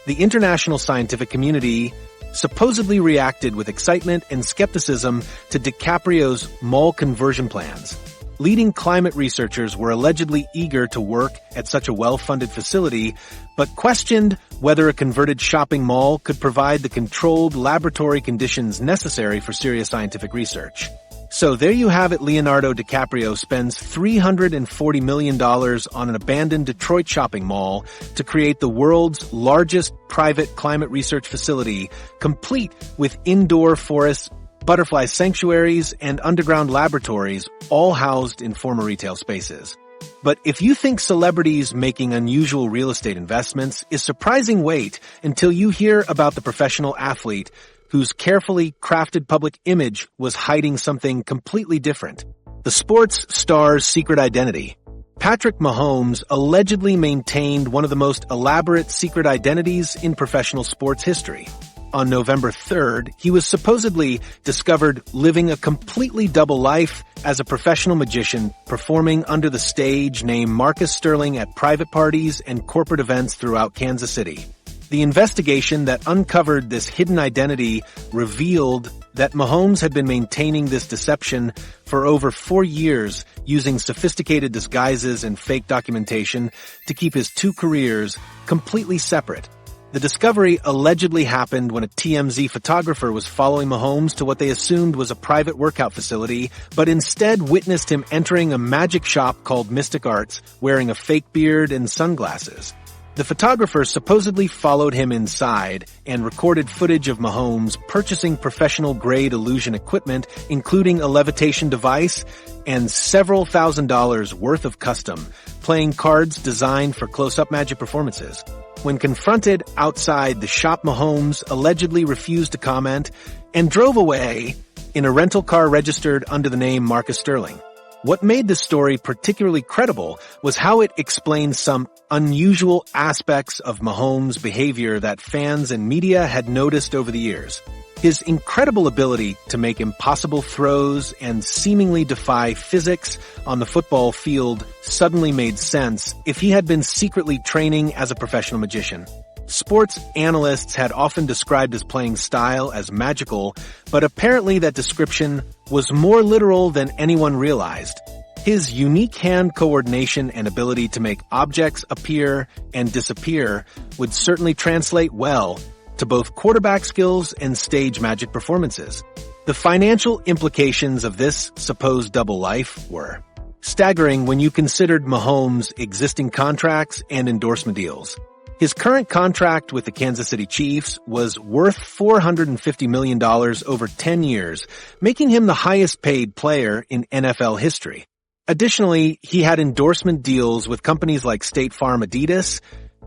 A: The international scientific community supposedly reacted with excitement and skepticism to DiCaprio's mall conversion plans. Leading climate researchers were allegedly eager to work at such a well-funded facility, but questioned whether a converted shopping mall could provide the controlled laboratory conditions necessary for serious scientific research. So there you have it. Leonardo DiCaprio spends $340 million on an abandoned Detroit shopping mall to create the world's largest private climate research facility, complete with indoor forests, butterfly sanctuaries, and underground laboratories, all housed in former retail spaces. But if you think celebrities making unusual real estate investments is surprising, wait until you hear about the professional athlete whose carefully crafted public image was hiding something completely different. The sports star's secret identity. Patrick Mahomes allegedly maintained one of the most elaborate secret identities in professional sports history. On November 3rd, he was supposedly discovered living a completely double life as a professional magician, performing under the stage name Marcus Sterling at private parties and corporate events throughout Kansas City. The investigation that uncovered this hidden identity revealed that Mahomes had been maintaining this deception for over 4 years, using sophisticated disguises and fake documentation to keep his two careers completely separate. The discovery allegedly happened when a TMZ photographer was following Mahomes to what they assumed was a private workout facility, but instead witnessed him entering a magic shop called Mystic Arts, wearing a fake beard and sunglasses. The photographer supposedly followed him inside and recorded footage of Mahomes purchasing professional-grade illusion equipment, including a levitation device and several $1,000s worth of custom playing cards designed for close-up magic performances. When confronted outside the shop, Mahomes allegedly refused to comment and drove away in a rental car registered under the name Marcus Sterling. What made this story particularly credible was how it explained some unusual aspects of Mahomes' behavior that fans and media had noticed over the years. His incredible ability to make impossible throws and seemingly defy physics on the football field suddenly made sense if he had been secretly training as a professional magician. Sports analysts had often described his playing style as magical, but apparently that description was more literal than anyone realized. His unique hand coordination and ability to make objects appear and disappear would certainly translate well to both quarterback skills and stage magic performances. The financial implications of this supposed double life were staggering when you considered Mahomes' existing contracts and endorsement deals. His current contract with the Kansas City Chiefs was worth $450 million over 10 years, making him the highest-paid player in NFL history. Additionally, he had endorsement deals with companies like State Farm, Adidas,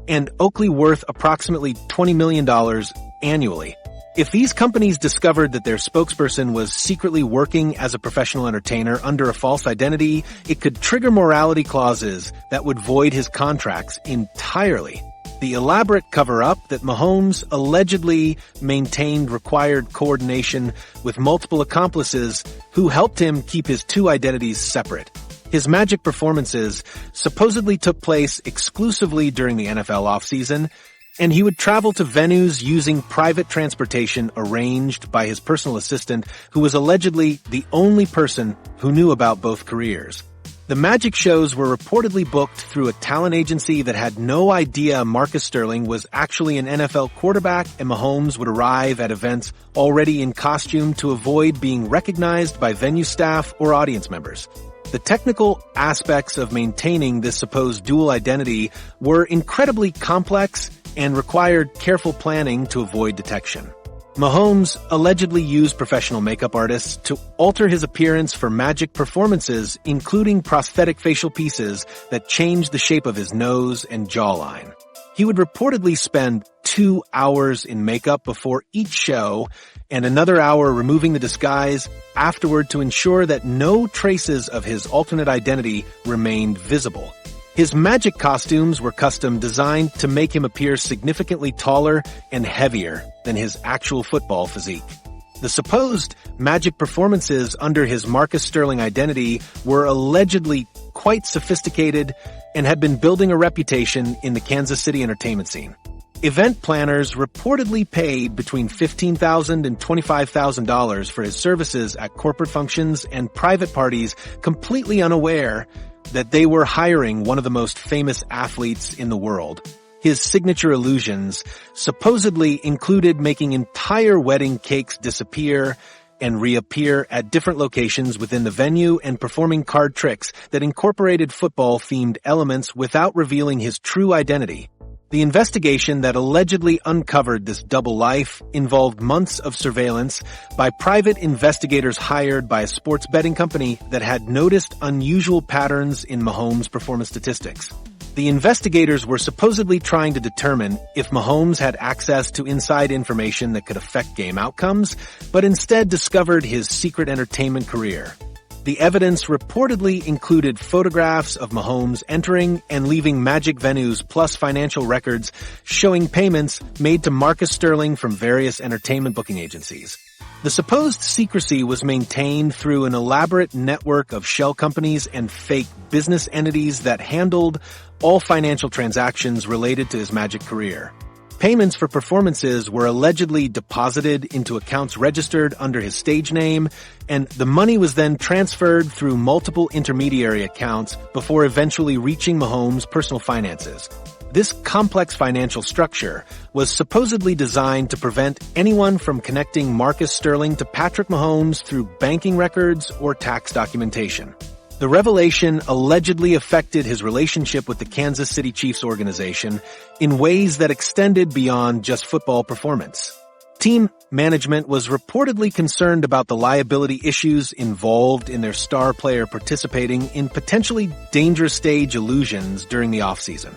A: and Oakley worth approximately $20 million annually. If these companies discovered that their spokesperson was secretly working as a professional entertainer under a false identity, it could trigger morality clauses that would void his contracts entirely. The elaborate cover-up that Mahomes allegedly maintained required coordination with multiple accomplices who helped him keep his two identities separate. His magic performances supposedly took place exclusively during the NFL offseason, and he would travel to venues using private transportation arranged by his personal assistant, who was allegedly the only person who knew about both careers. The magic shows were reportedly booked through a talent agency that had no idea Marcus Sterling was actually an NFL quarterback, and Mahomes would arrive at events already in costume to avoid being recognized by venue staff or audience members. The technical aspects of maintaining this supposed dual identity were incredibly complex and required careful planning to avoid detection. Mahomes allegedly used professional makeup artists to alter his appearance for magic performances, including prosthetic facial pieces that changed the shape of his nose and jawline. He would reportedly spend 2 hours in makeup before each show and another hour removing the disguise afterward to ensure that no traces of his alternate identity remained visible. His magic costumes were custom designed to make him appear significantly taller and heavier than his actual football physique. The supposed magic performances under his Marcus Sterling identity were allegedly quite sophisticated and had been building a reputation in the Kansas City entertainment scene. Event planners reportedly paid between $15,000 and $25,000 for his services at corporate functions and private parties, completely unaware that they were hiring one of the most famous athletes in the world. His signature illusions supposedly included making entire wedding cakes disappear and reappear at different locations within the venue and performing card tricks that incorporated football-themed elements without revealing his true identity. The investigation that allegedly uncovered this double life involved months of surveillance by private investigators hired by a sports betting company that had noticed unusual patterns in Mahomes' performance statistics. The investigators were supposedly trying to determine if Mahomes had access to inside information that could affect game outcomes, but instead discovered his secret entertainment career. The evidence reportedly included photographs of Mahomes entering and leaving magic venues plus financial records showing payments made to Marcus Sterling from various entertainment booking agencies. The supposed secrecy was maintained through an elaborate network of shell companies and fake business entities that handled all financial transactions related to his magic career. Payments for performances were allegedly deposited into accounts registered under his stage name, and the money was then transferred through multiple intermediary accounts before eventually reaching Mahomes' personal finances. This complex financial structure was supposedly designed to prevent anyone from connecting Marcus Sterling to Patrick Mahomes through banking records or tax documentation. The revelation allegedly affected his relationship with the Kansas City Chiefs organization in ways that extended beyond just football performance. Team management was reportedly concerned about the liability issues involved in their star player participating in potentially dangerous stage illusions during the offseason.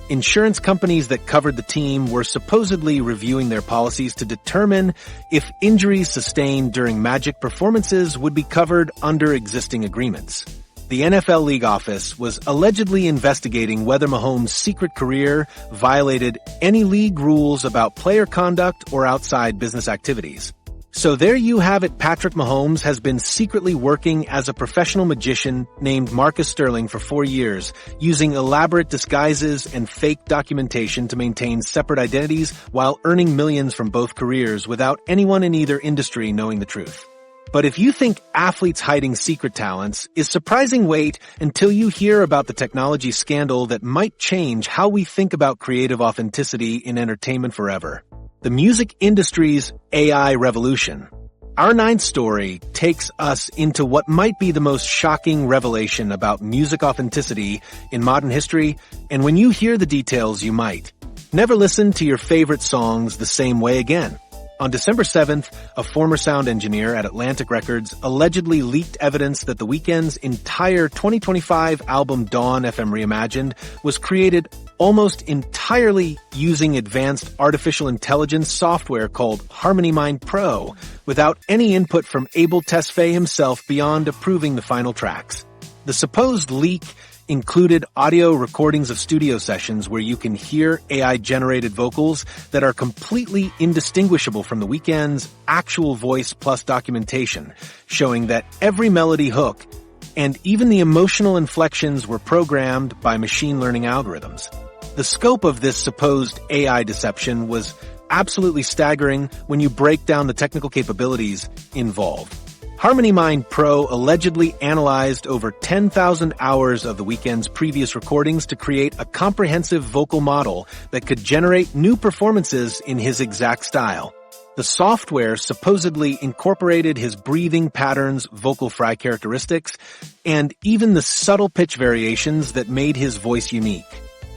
A: Insurance companies that covered the team were supposedly reviewing their policies to determine if injuries sustained during magic performances would be covered under existing agreements. the NFL league office was allegedly investigating whether Mahomes' secret career violated any league rules about player conduct or outside business activities. So there you have it. Patrick Mahomes has been secretly working as a professional magician named Marcus Sterling for 4 years, using elaborate disguises and fake documentation to maintain separate identities while earning millions from both careers without anyone in either industry knowing the truth. But if you think athletes hiding secret talents is surprising, wait until you hear about the technology scandal that might change how we think about creative authenticity in entertainment forever. The music industry's AI revolution. Our 9th story takes us into what might be the most shocking revelation about music authenticity in modern history, and when you hear the details, you might never listen to your favorite songs the same way again. On December 7th, a former sound engineer at Atlantic Records allegedly leaked evidence that The Weeknd's entire 2025 album Dawn FM Reimagined was created almost entirely using advanced artificial intelligence software called Harmony Mind Pro, without any input from Abel Tesfaye himself beyond approving the final tracks. The supposed leak included audio recordings of studio sessions where you can hear AI-generated vocals that are completely indistinguishable from The Weeknd's actual voice, plus documentation, showing that every melody hook and even the emotional inflections were programmed by machine learning algorithms. The scope of this supposed AI deception was absolutely staggering when you break down the technical capabilities involved. Harmony Mind Pro allegedly analyzed over 10,000 hours of The Weeknd's previous recordings to create a comprehensive vocal model that could generate new performances in his exact style. The software supposedly incorporated his breathing patterns, vocal fry characteristics, and even the subtle pitch variations that made his voice unique.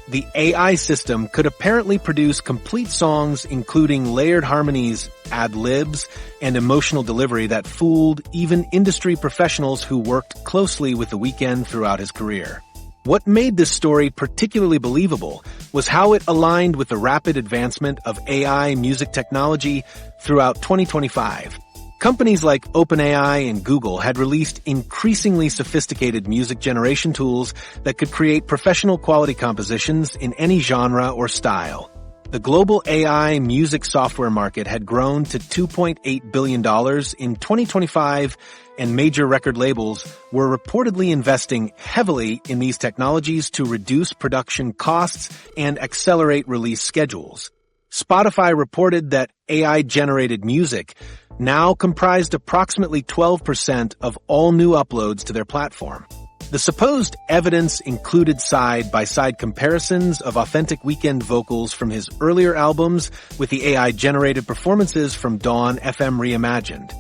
A: The AI system could apparently produce complete songs including layered harmonies, ad-libs, and emotional delivery that fooled even industry professionals who worked closely with The Weeknd throughout his career. What made this story particularly believable was how it aligned with the rapid advancement of AI music technology throughout 2025. Companies like OpenAI and Google had released increasingly sophisticated music generation tools that could create professional quality compositions in any genre or style. The global AI music software market had grown to $2.8 billion in 2025, and major record labels were reportedly investing heavily in these technologies to reduce production costs and accelerate release schedules. Spotify reported that AI-generated music now comprised approximately 12% of all new uploads to their platform. The supposed evidence included side-by-side comparisons of authentic Weeknd vocals from his earlier albums with the AI-generated performances from Dawn FM Reimagined.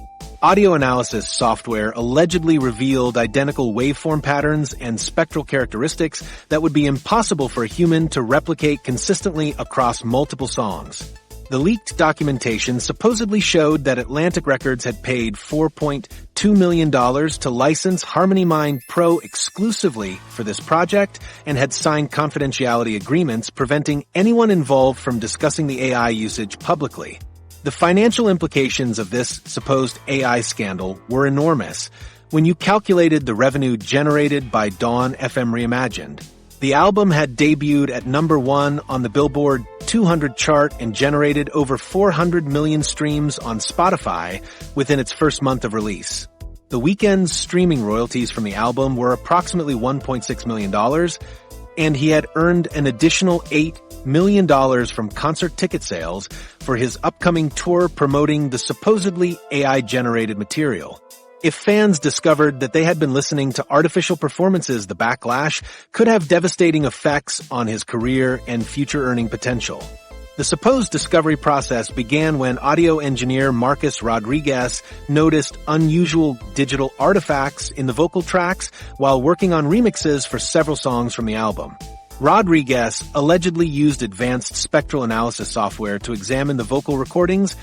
A: Audio analysis software allegedly revealed identical waveform patterns and spectral characteristics that would be impossible for a human to replicate consistently across multiple songs. The leaked documentation supposedly showed that Atlantic Records had paid $4.2 million to license Harmony Mind Pro exclusively for this project and had signed confidentiality agreements preventing anyone involved from discussing the AI usage publicly. The financial implications of this supposed AI scandal were enormous when you calculated the revenue generated by Dawn FM Reimagined. The album had debuted at number 1 on the Billboard 200 chart and generated over 400 million streams on Spotify within its first month of release. The Weeknd's streaming royalties from the album were approximately $1.6 million, and he had earned an additional $8 million from concert ticket sales for his upcoming tour promoting the supposedly AI-generated material. If fans discovered that they had been listening to artificial performances, the backlash could have devastating effects on his career and future earning potential. The supposed discovery process began when audio engineer Marcus Rodriguez noticed unusual digital artifacts in the vocal tracks while working on remixes for several songs from the album. Rodriguez allegedly used advanced spectral analysis software to examine the vocal recordings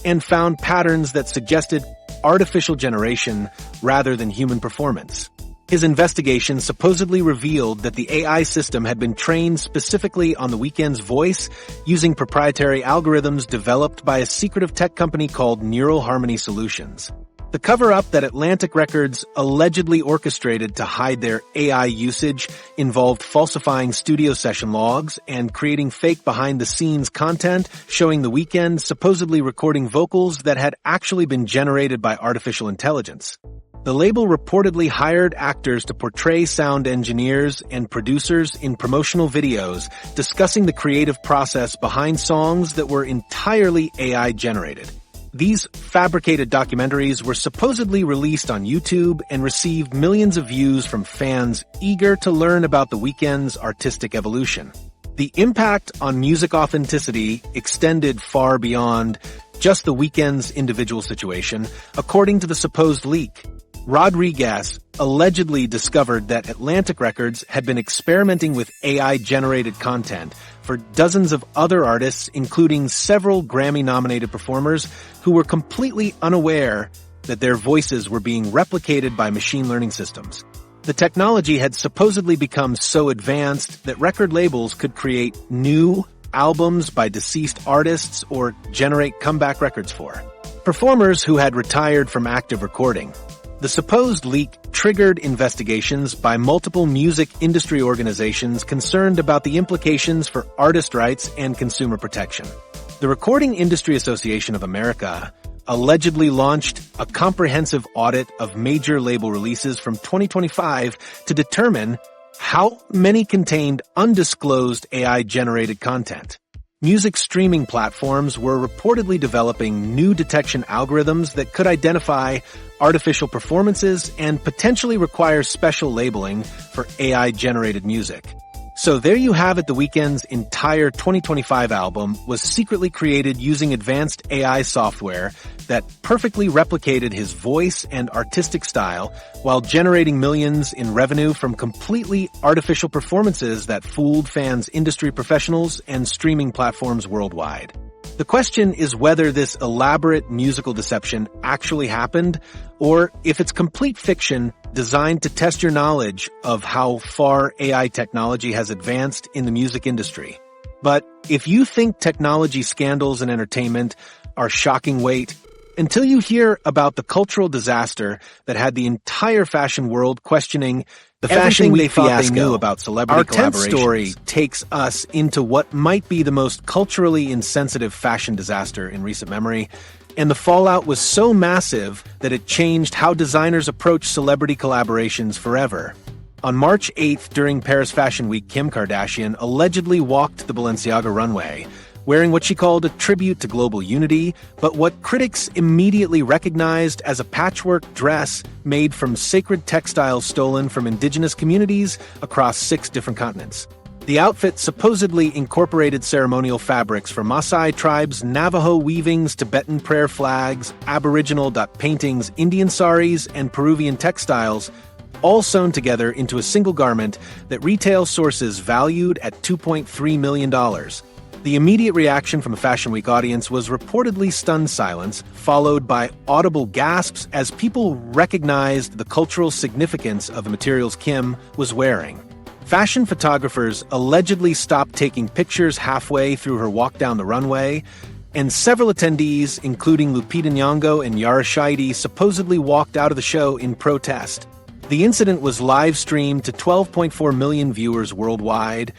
A: and found patterns that suggested artificial generation rather than human performance. His investigation supposedly revealed that the AI system had been trained specifically on The Weeknd's voice using proprietary algorithms developed by a secretive tech company called Neural Harmony Solutions. The cover-up that Atlantic Records allegedly orchestrated to hide their AI usage involved falsifying studio session logs and creating fake behind-the-scenes content showing The Weeknd supposedly recording vocals that had actually been generated by artificial intelligence. The label reportedly hired actors to portray sound engineers and producers in promotional videos discussing the creative process behind songs that were entirely AI-generated. These fabricated documentaries were supposedly released on YouTube and received millions of views from fans eager to learn about The Weeknd's artistic evolution. The impact on music authenticity extended far beyond just The Weeknd's individual situation, according to the supposed leak. Rodriguez allegedly discovered that Atlantic Records had been experimenting with AI-generated content for dozens of other artists, including several Grammy-nominated performers who were completely unaware that their voices were being replicated by machine learning systems. The technology had supposedly become so advanced that record labels could create new albums by deceased artists or generate comeback records for performers who had retired from active recording. The supposed leak triggered investigations by multiple music industry organizations concerned about the implications for artist rights and consumer protection. The Recording Industry Association of America allegedly launched a comprehensive audit of major label releases from 2025 to determine how many contained undisclosed AI-generated content. Music streaming platforms were reportedly developing new detection algorithms that could identify artificial performances and potentially require special labeling for AI-generated music. So there you have it. The Weeknd's entire 2025 album was secretly created using advanced AI software that perfectly replicated his voice and artistic style while generating millions in revenue from completely artificial performances that fooled fans, industry professionals, and streaming platforms worldwide. The question is whether this elaborate musical deception actually happened, or if it's complete fiction designed to test your knowledge of how far AI technology has advanced in the music industry. But if you think technology scandals and entertainment are shocking, wait until you hear about the cultural disaster that had the entire fashion world questioning the Fashion Week fiasco they knew about celebrity collaborations. Our 10th story takes us into what might be the most culturally insensitive fashion disaster in recent memory, and the fallout was so massive that it changed how designers approach celebrity collaborations forever. On March 8th, during Paris Fashion Week, Kim Kardashian allegedly walked the Balenciaga runway, wearing what she called a tribute to global unity, but what critics immediately recognized as a patchwork dress made from sacred textiles stolen from indigenous communities across 6 different continents. The outfit supposedly incorporated ceremonial fabrics from Maasai tribes, Navajo weavings, Tibetan prayer flags, Aboriginal paintings, Indian saris, and Peruvian textiles, all sewn together into a single garment that retail sources valued at $2.3 million. The immediate reaction from a Fashion Week audience was reportedly stunned silence, followed by audible gasps as people recognized the cultural significance of the materials Kim was wearing. Fashion photographers allegedly stopped taking pictures halfway through her walk down the runway, and several attendees, including Lupita Nyong'o and Yara Shahidi, supposedly walked out of the show in protest. The incident was live-streamed to 12.4 million viewers worldwide,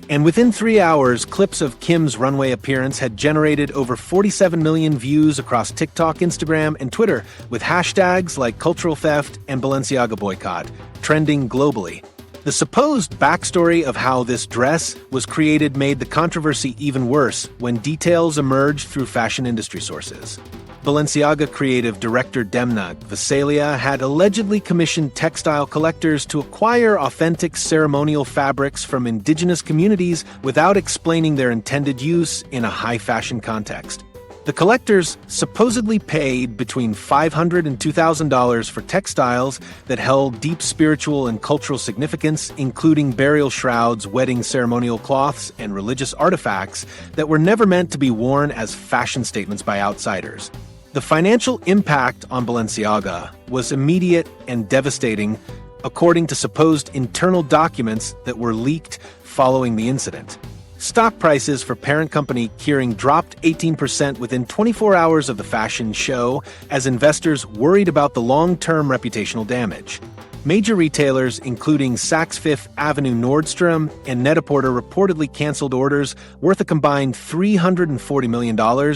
A: and within 3 hours, clips of Kim's runway appearance had generated over 47 million views across TikTok, Instagram, and Twitter, with hashtags like cultural theft and Balenciaga boycott trending globally. The supposed backstory of how this dress was created made the controversy even worse when details emerged through fashion industry sources. Balenciaga creative director Demna Gvasalia had allegedly commissioned textile collectors to acquire authentic ceremonial fabrics from indigenous communities without explaining their intended use in a high-fashion context. The collectors supposedly paid between $500 and $2,000 for textiles that held deep spiritual and cultural significance, including burial shrouds, wedding ceremonial cloths, and religious artifacts that were never meant to be worn as fashion statements by outsiders. The financial impact on Balenciaga was immediate and devastating, according to supposed internal documents that were leaked following the incident. Stock prices for parent company Kering dropped 18% within 24 hours of the fashion show as investors worried about the long-term reputational damage. Major retailers, including Saks Fifth Avenue Nordstrom and Net-a-Porter, reportedly canceled orders worth a combined $340 million,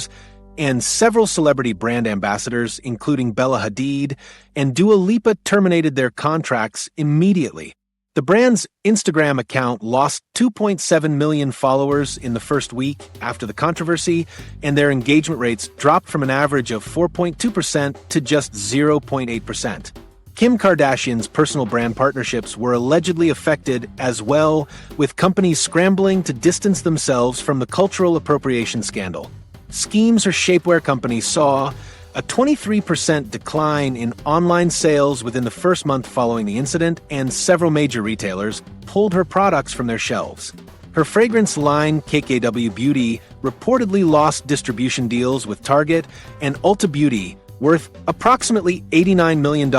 A: and several celebrity brand ambassadors, including Bella Hadid and Dua Lipa, terminated their contracts immediately. The brand's Instagram account lost 2.7 million followers in the first week after the controversy, and their engagement rates dropped from an average of 4.2% to just 0.8%. Kim Kardashian's personal brand partnerships were allegedly affected as well, with companies scrambling to distance themselves from the cultural appropriation scandal. Schemes, her shapewear company, saw a 23% decline in online sales within the first month following the incident, and several major retailers pulled her products from their shelves. Her fragrance line, KKW Beauty, reportedly lost distribution deals with Target and Ulta Beauty, worth approximately $89 million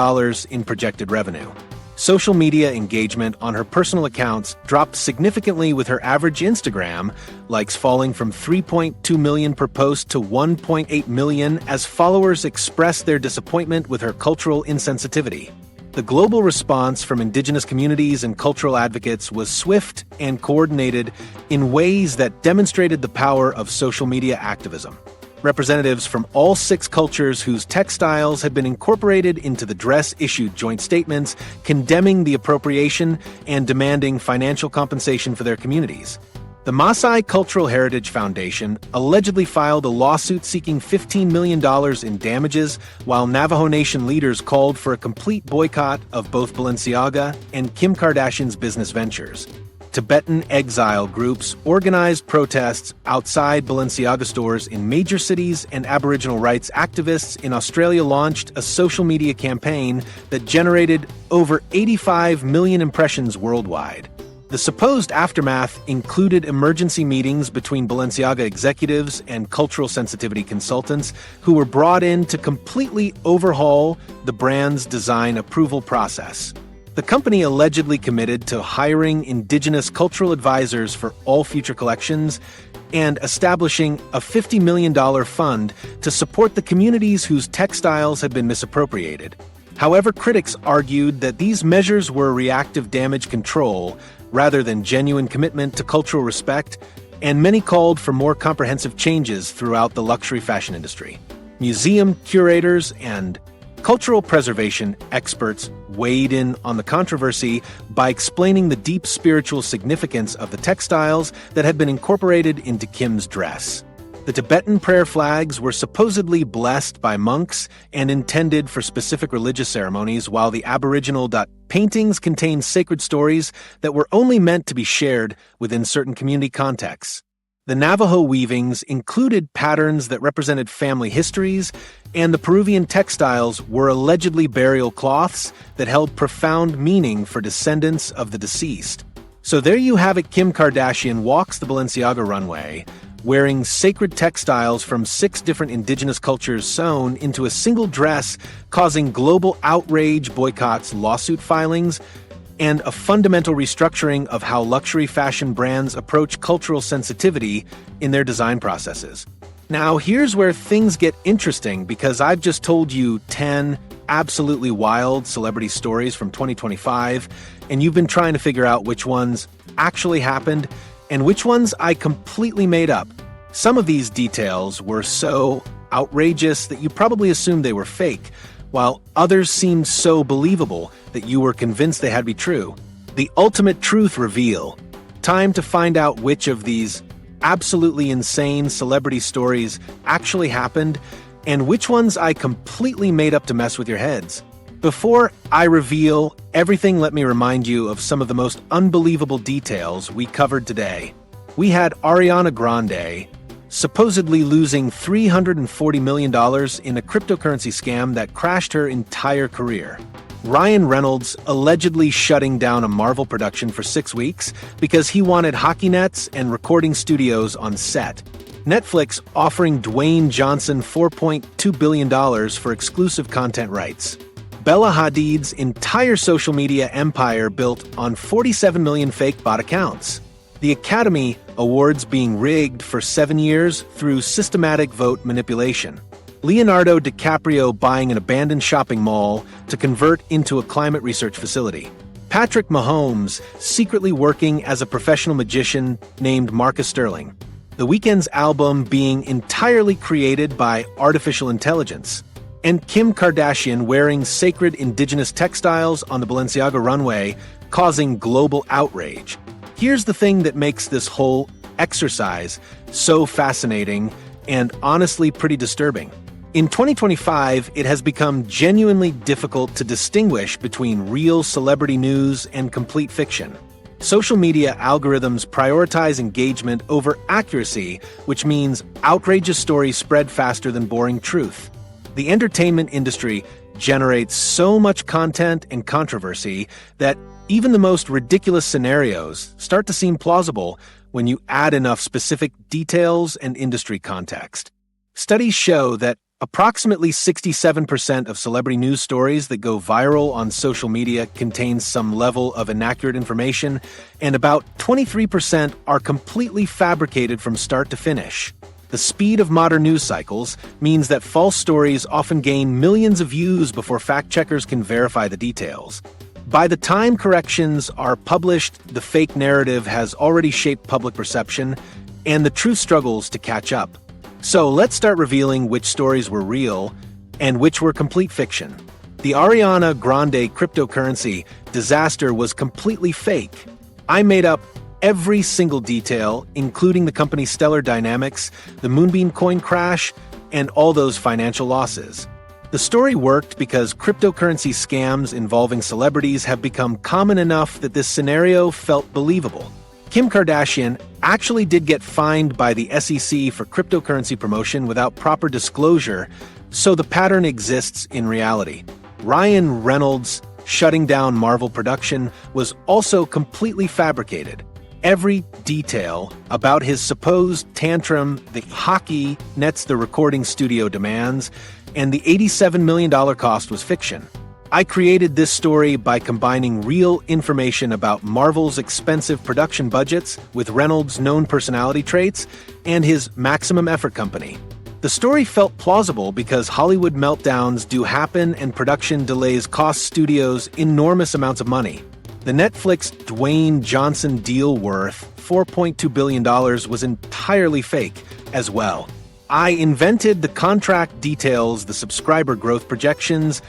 A: in projected revenue. Social media engagement on her personal accounts dropped significantly, with her average Instagram likes falling from 3.2 million per post to 1.8 million as followers expressed their disappointment with her cultural insensitivity. The global response from indigenous communities and cultural advocates was swift and coordinated in ways that demonstrated the power of social media activism. Representatives from all 6 cultures whose textiles had been incorporated into the dress issued joint statements condemning the appropriation and demanding financial compensation for their communities. The Maasai Cultural Heritage Foundation allegedly filed a lawsuit seeking $15 million in damages, while Navajo Nation leaders called for a complete boycott of both Balenciaga and Kim Kardashian's business ventures. Tibetan exile groups organized protests outside Balenciaga stores in major cities, and Aboriginal rights activists in Australia launched a social media campaign that generated over 85 million impressions worldwide. The supposed aftermath included emergency meetings between Balenciaga executives and cultural sensitivity consultants who were brought in to completely overhaul the brand's design approval process. The company allegedly committed to hiring indigenous cultural advisors for all future collections and establishing a $50 million fund to support the communities whose textiles had been misappropriated. However, critics argued that these measures were reactive damage control rather than genuine commitment to cultural respect, and many called for more comprehensive changes throughout the luxury fashion industry. Museum curators and cultural preservation experts weighed in on the controversy by explaining the deep spiritual significance of the textiles that had been incorporated into Kim's dress. The Tibetan prayer flags were supposedly blessed by monks and intended for specific religious ceremonies, while the Aboriginal paintings contained sacred stories that were only meant to be shared within certain community contexts. The Navajo weavings included patterns that represented family histories, and the Peruvian textiles were allegedly burial cloths that held profound meaning for descendants of the deceased. So there you have it. Kim Kardashian walks the Balenciaga runway, wearing sacred textiles from 6 different indigenous cultures sewn into a single dress, causing global outrage, boycotts, lawsuit filings, and a fundamental restructuring of how luxury fashion brands approach cultural sensitivity in their design processes. Now, here's where things get interesting, because I've just told you 10 absolutely wild celebrity stories from 2025, and you've been trying to figure out which ones actually happened and which ones I completely made up. Some of these details were so outrageous that you probably assumed they were fake, while others seemed so believable that you were convinced they had to be true. The ultimate truth reveal. Time to find out which of these absolutely insane celebrity stories actually happened and which ones I completely made up to mess with your heads. Before I reveal everything, let me remind you of some of the most unbelievable details we covered today. We had Ariana Grande supposedly losing $340 million in a cryptocurrency scam that crashed her entire career. Ryan Reynolds allegedly shutting down a Marvel production for 6 weeks because he wanted hockey nets and recording studios on set. Netflix offering Dwayne Johnson $4.2 billion for exclusive content rights. Bella Hadid's entire social media empire built on 47 million fake bot accounts. The Academy Awards being rigged for 7 years through systematic vote manipulation. Leonardo DiCaprio buying an abandoned shopping mall to convert into a climate research facility. Patrick Mahomes secretly working as a professional magician named Marcus Sterling. The Weeknd's album being entirely created by artificial intelligence. And Kim Kardashian wearing sacred indigenous textiles on the Balenciaga runway, causing global outrage. Here's the thing that makes this whole exercise so fascinating and honestly pretty disturbing. In 2025, it has become genuinely difficult to distinguish between real celebrity news and complete fiction. Social media algorithms prioritize engagement over accuracy, which means outrageous stories spread faster than boring truth. The entertainment industry generates so much content and controversy that even the most ridiculous scenarios start to seem plausible when you add enough specific details and industry context. Studies show that approximately 67% of celebrity news stories that go viral on social media contain some level of inaccurate information, and about 23% are completely fabricated from start to finish. The speed of modern news cycles means that false stories often gain millions of views before fact-checkers can verify the details. By the time corrections are published, the fake narrative has already shaped public perception, and the truth struggles to catch up. So let's start revealing which stories were real and which were complete fiction. The Ariana Grande cryptocurrency disaster was completely fake. I made up every single detail, including the company's stellar dynamics, the Moonbeam coin crash, and all those financial losses. The story worked because cryptocurrency scams involving celebrities have become common enough that this scenario felt believable. Kim Kardashian actually did get fined by the SEC for cryptocurrency promotion without proper disclosure, so the pattern exists in reality. Ryan Reynolds shutting down Marvel production was also completely fabricated. Every detail about his supposed tantrum, the hockey nets the recording studio demands, and the $87 million cost was fiction. I created this story by combining real information about Marvel's expensive production budgets with Reynolds' known personality traits and his maximum effort company. The story felt plausible because Hollywood meltdowns do happen and production delays cost studios enormous amounts of money. The Netflix Dwayne Johnson deal worth $4.2 billion was entirely fake as well. I invented the contract details, the subscriber growth projections,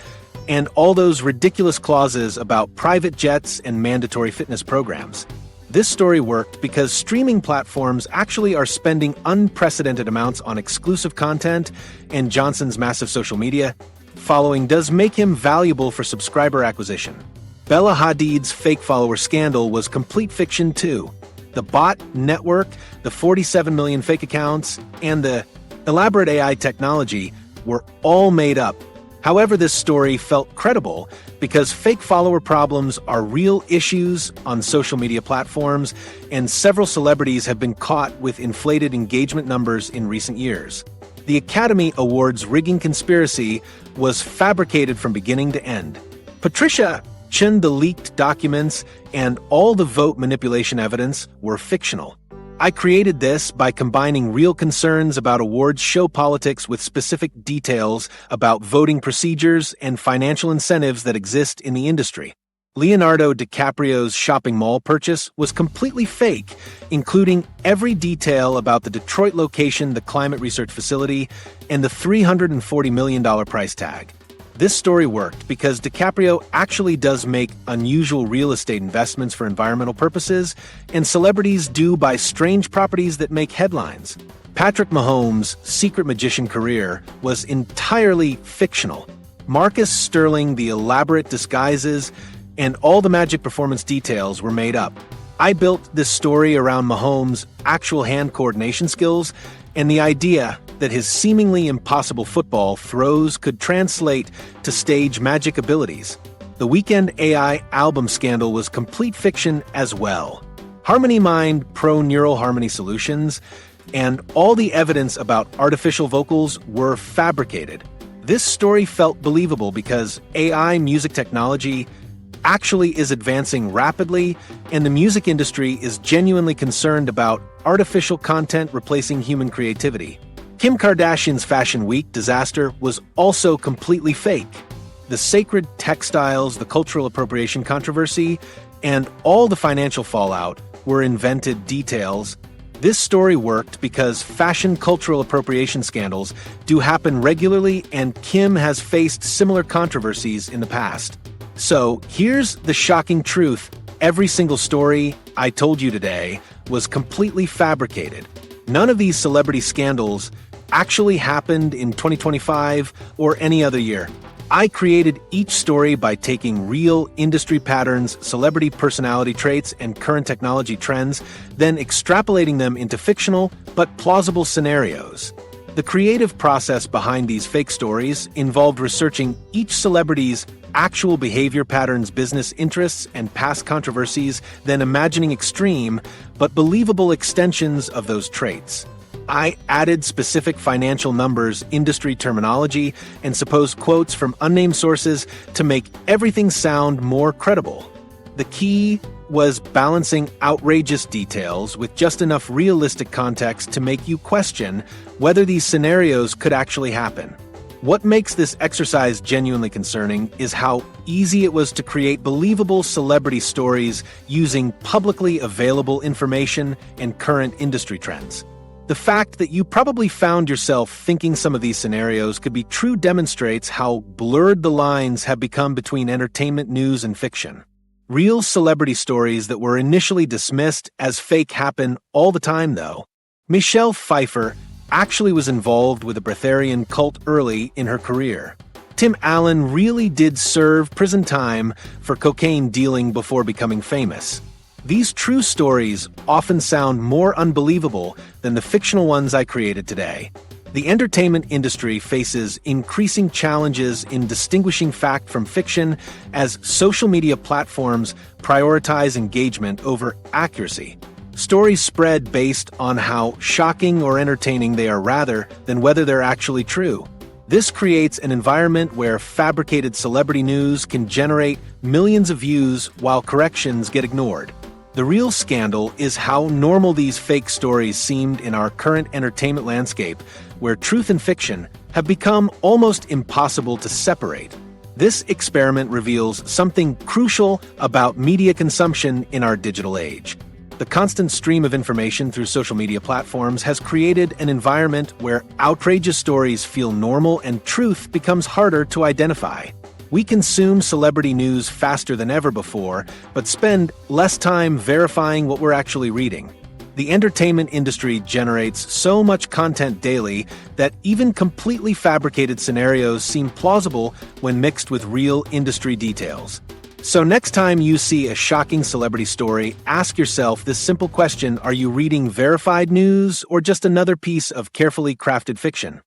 A: and all those ridiculous clauses about private jets and mandatory fitness programs. This story worked because streaming platforms actually are spending unprecedented amounts on exclusive content, and Johnson's massive social media following does make him valuable for subscriber acquisition. Bella Hadid's fake follower scandal was complete fiction too. The bot network, the 47 million fake accounts, and the elaborate AI technology were all made up. However, this story felt credible because fake follower problems are real issues on social media platforms, and several celebrities have been caught with inflated engagement numbers in recent years. The Academy Awards rigging conspiracy was fabricated from beginning to end. Patricia Chen, the leaked documents, and all the vote manipulation evidence were fictional. I created this by combining real concerns about awards show politics with specific details about voting procedures and financial incentives that exist in the industry. Leonardo DiCaprio's shopping mall purchase was completely fake, including every detail about the Detroit location, the climate research facility, and the $340 million price tag. This story worked because DiCaprio actually does make unusual real estate investments for environmental purposes, and celebrities do buy strange properties that make headlines. Patrick Mahomes' secret magician career was entirely fictional. Marcus Sterling, the elaborate disguises, and all the magic performance details were made up. I built this story around Mahomes' actual hand coordination skills and the idea that his seemingly impossible football throws could translate to stage magic abilities. The Weeknd AI album scandal was complete fiction as well. Harmony Mind Pro Neural Harmony Solutions and all the evidence about artificial vocals were fabricated. This story felt believable because AI music technology actually is advancing rapidly, and the music industry is genuinely concerned about artificial content replacing human creativity. Kim Kardashian's Fashion Week disaster was also completely fake. The sacred textiles, the cultural appropriation controversy, and all the financial fallout were invented details. This story worked because fashion cultural appropriation scandals do happen regularly, and Kim has faced similar controversies in the past. So here's the shocking truth. Every single story I told you today was completely fabricated. None of these celebrity scandals actually happened in 2025 or any other year. I created each story by taking real industry patterns, celebrity personality traits, and current technology trends, then extrapolating them into fictional but plausible scenarios. The creative process behind these fake stories involved researching each celebrity's actual behavior patterns, business interests, and past controversies, then imagining extreme but believable extensions of those traits. I added specific financial numbers, industry terminology, and supposed quotes from unnamed sources to make everything sound more credible. The key was balancing outrageous details with just enough realistic context to make you question whether these scenarios could actually happen. What makes this exercise genuinely concerning is how easy it was to create believable celebrity stories using publicly available information and current industry trends. The fact that you probably found yourself thinking some of these scenarios could be true demonstrates how blurred the lines have become between entertainment news and fiction. Real celebrity stories that were initially dismissed as fake happen all the time, though. Michelle Pfeiffer actually was involved with a breatharian cult early in her career. Tim Allen really did serve prison time for cocaine dealing before becoming famous. These true stories often sound more unbelievable than the fictional ones I created today. The entertainment industry faces increasing challenges in distinguishing fact from fiction as social media platforms prioritize engagement over accuracy. Stories spread based on how shocking or entertaining they are rather than whether they're actually true. This creates an environment where fabricated celebrity news can generate millions of views while corrections get ignored. The real scandal is how normal these fake stories seemed in our current entertainment landscape, where truth and fiction have become almost impossible to separate. This experiment reveals something crucial about media consumption in our digital age. The constant stream of information through social media platforms has created an environment where outrageous stories feel normal and truth becomes harder to identify. We consume celebrity news faster than ever before, but spend less time verifying what we're actually reading. The entertainment industry generates so much content daily that even completely fabricated scenarios seem plausible when mixed with real industry details. So next time you see a shocking celebrity story, ask yourself this simple question: are you reading verified news or just another piece of carefully crafted fiction?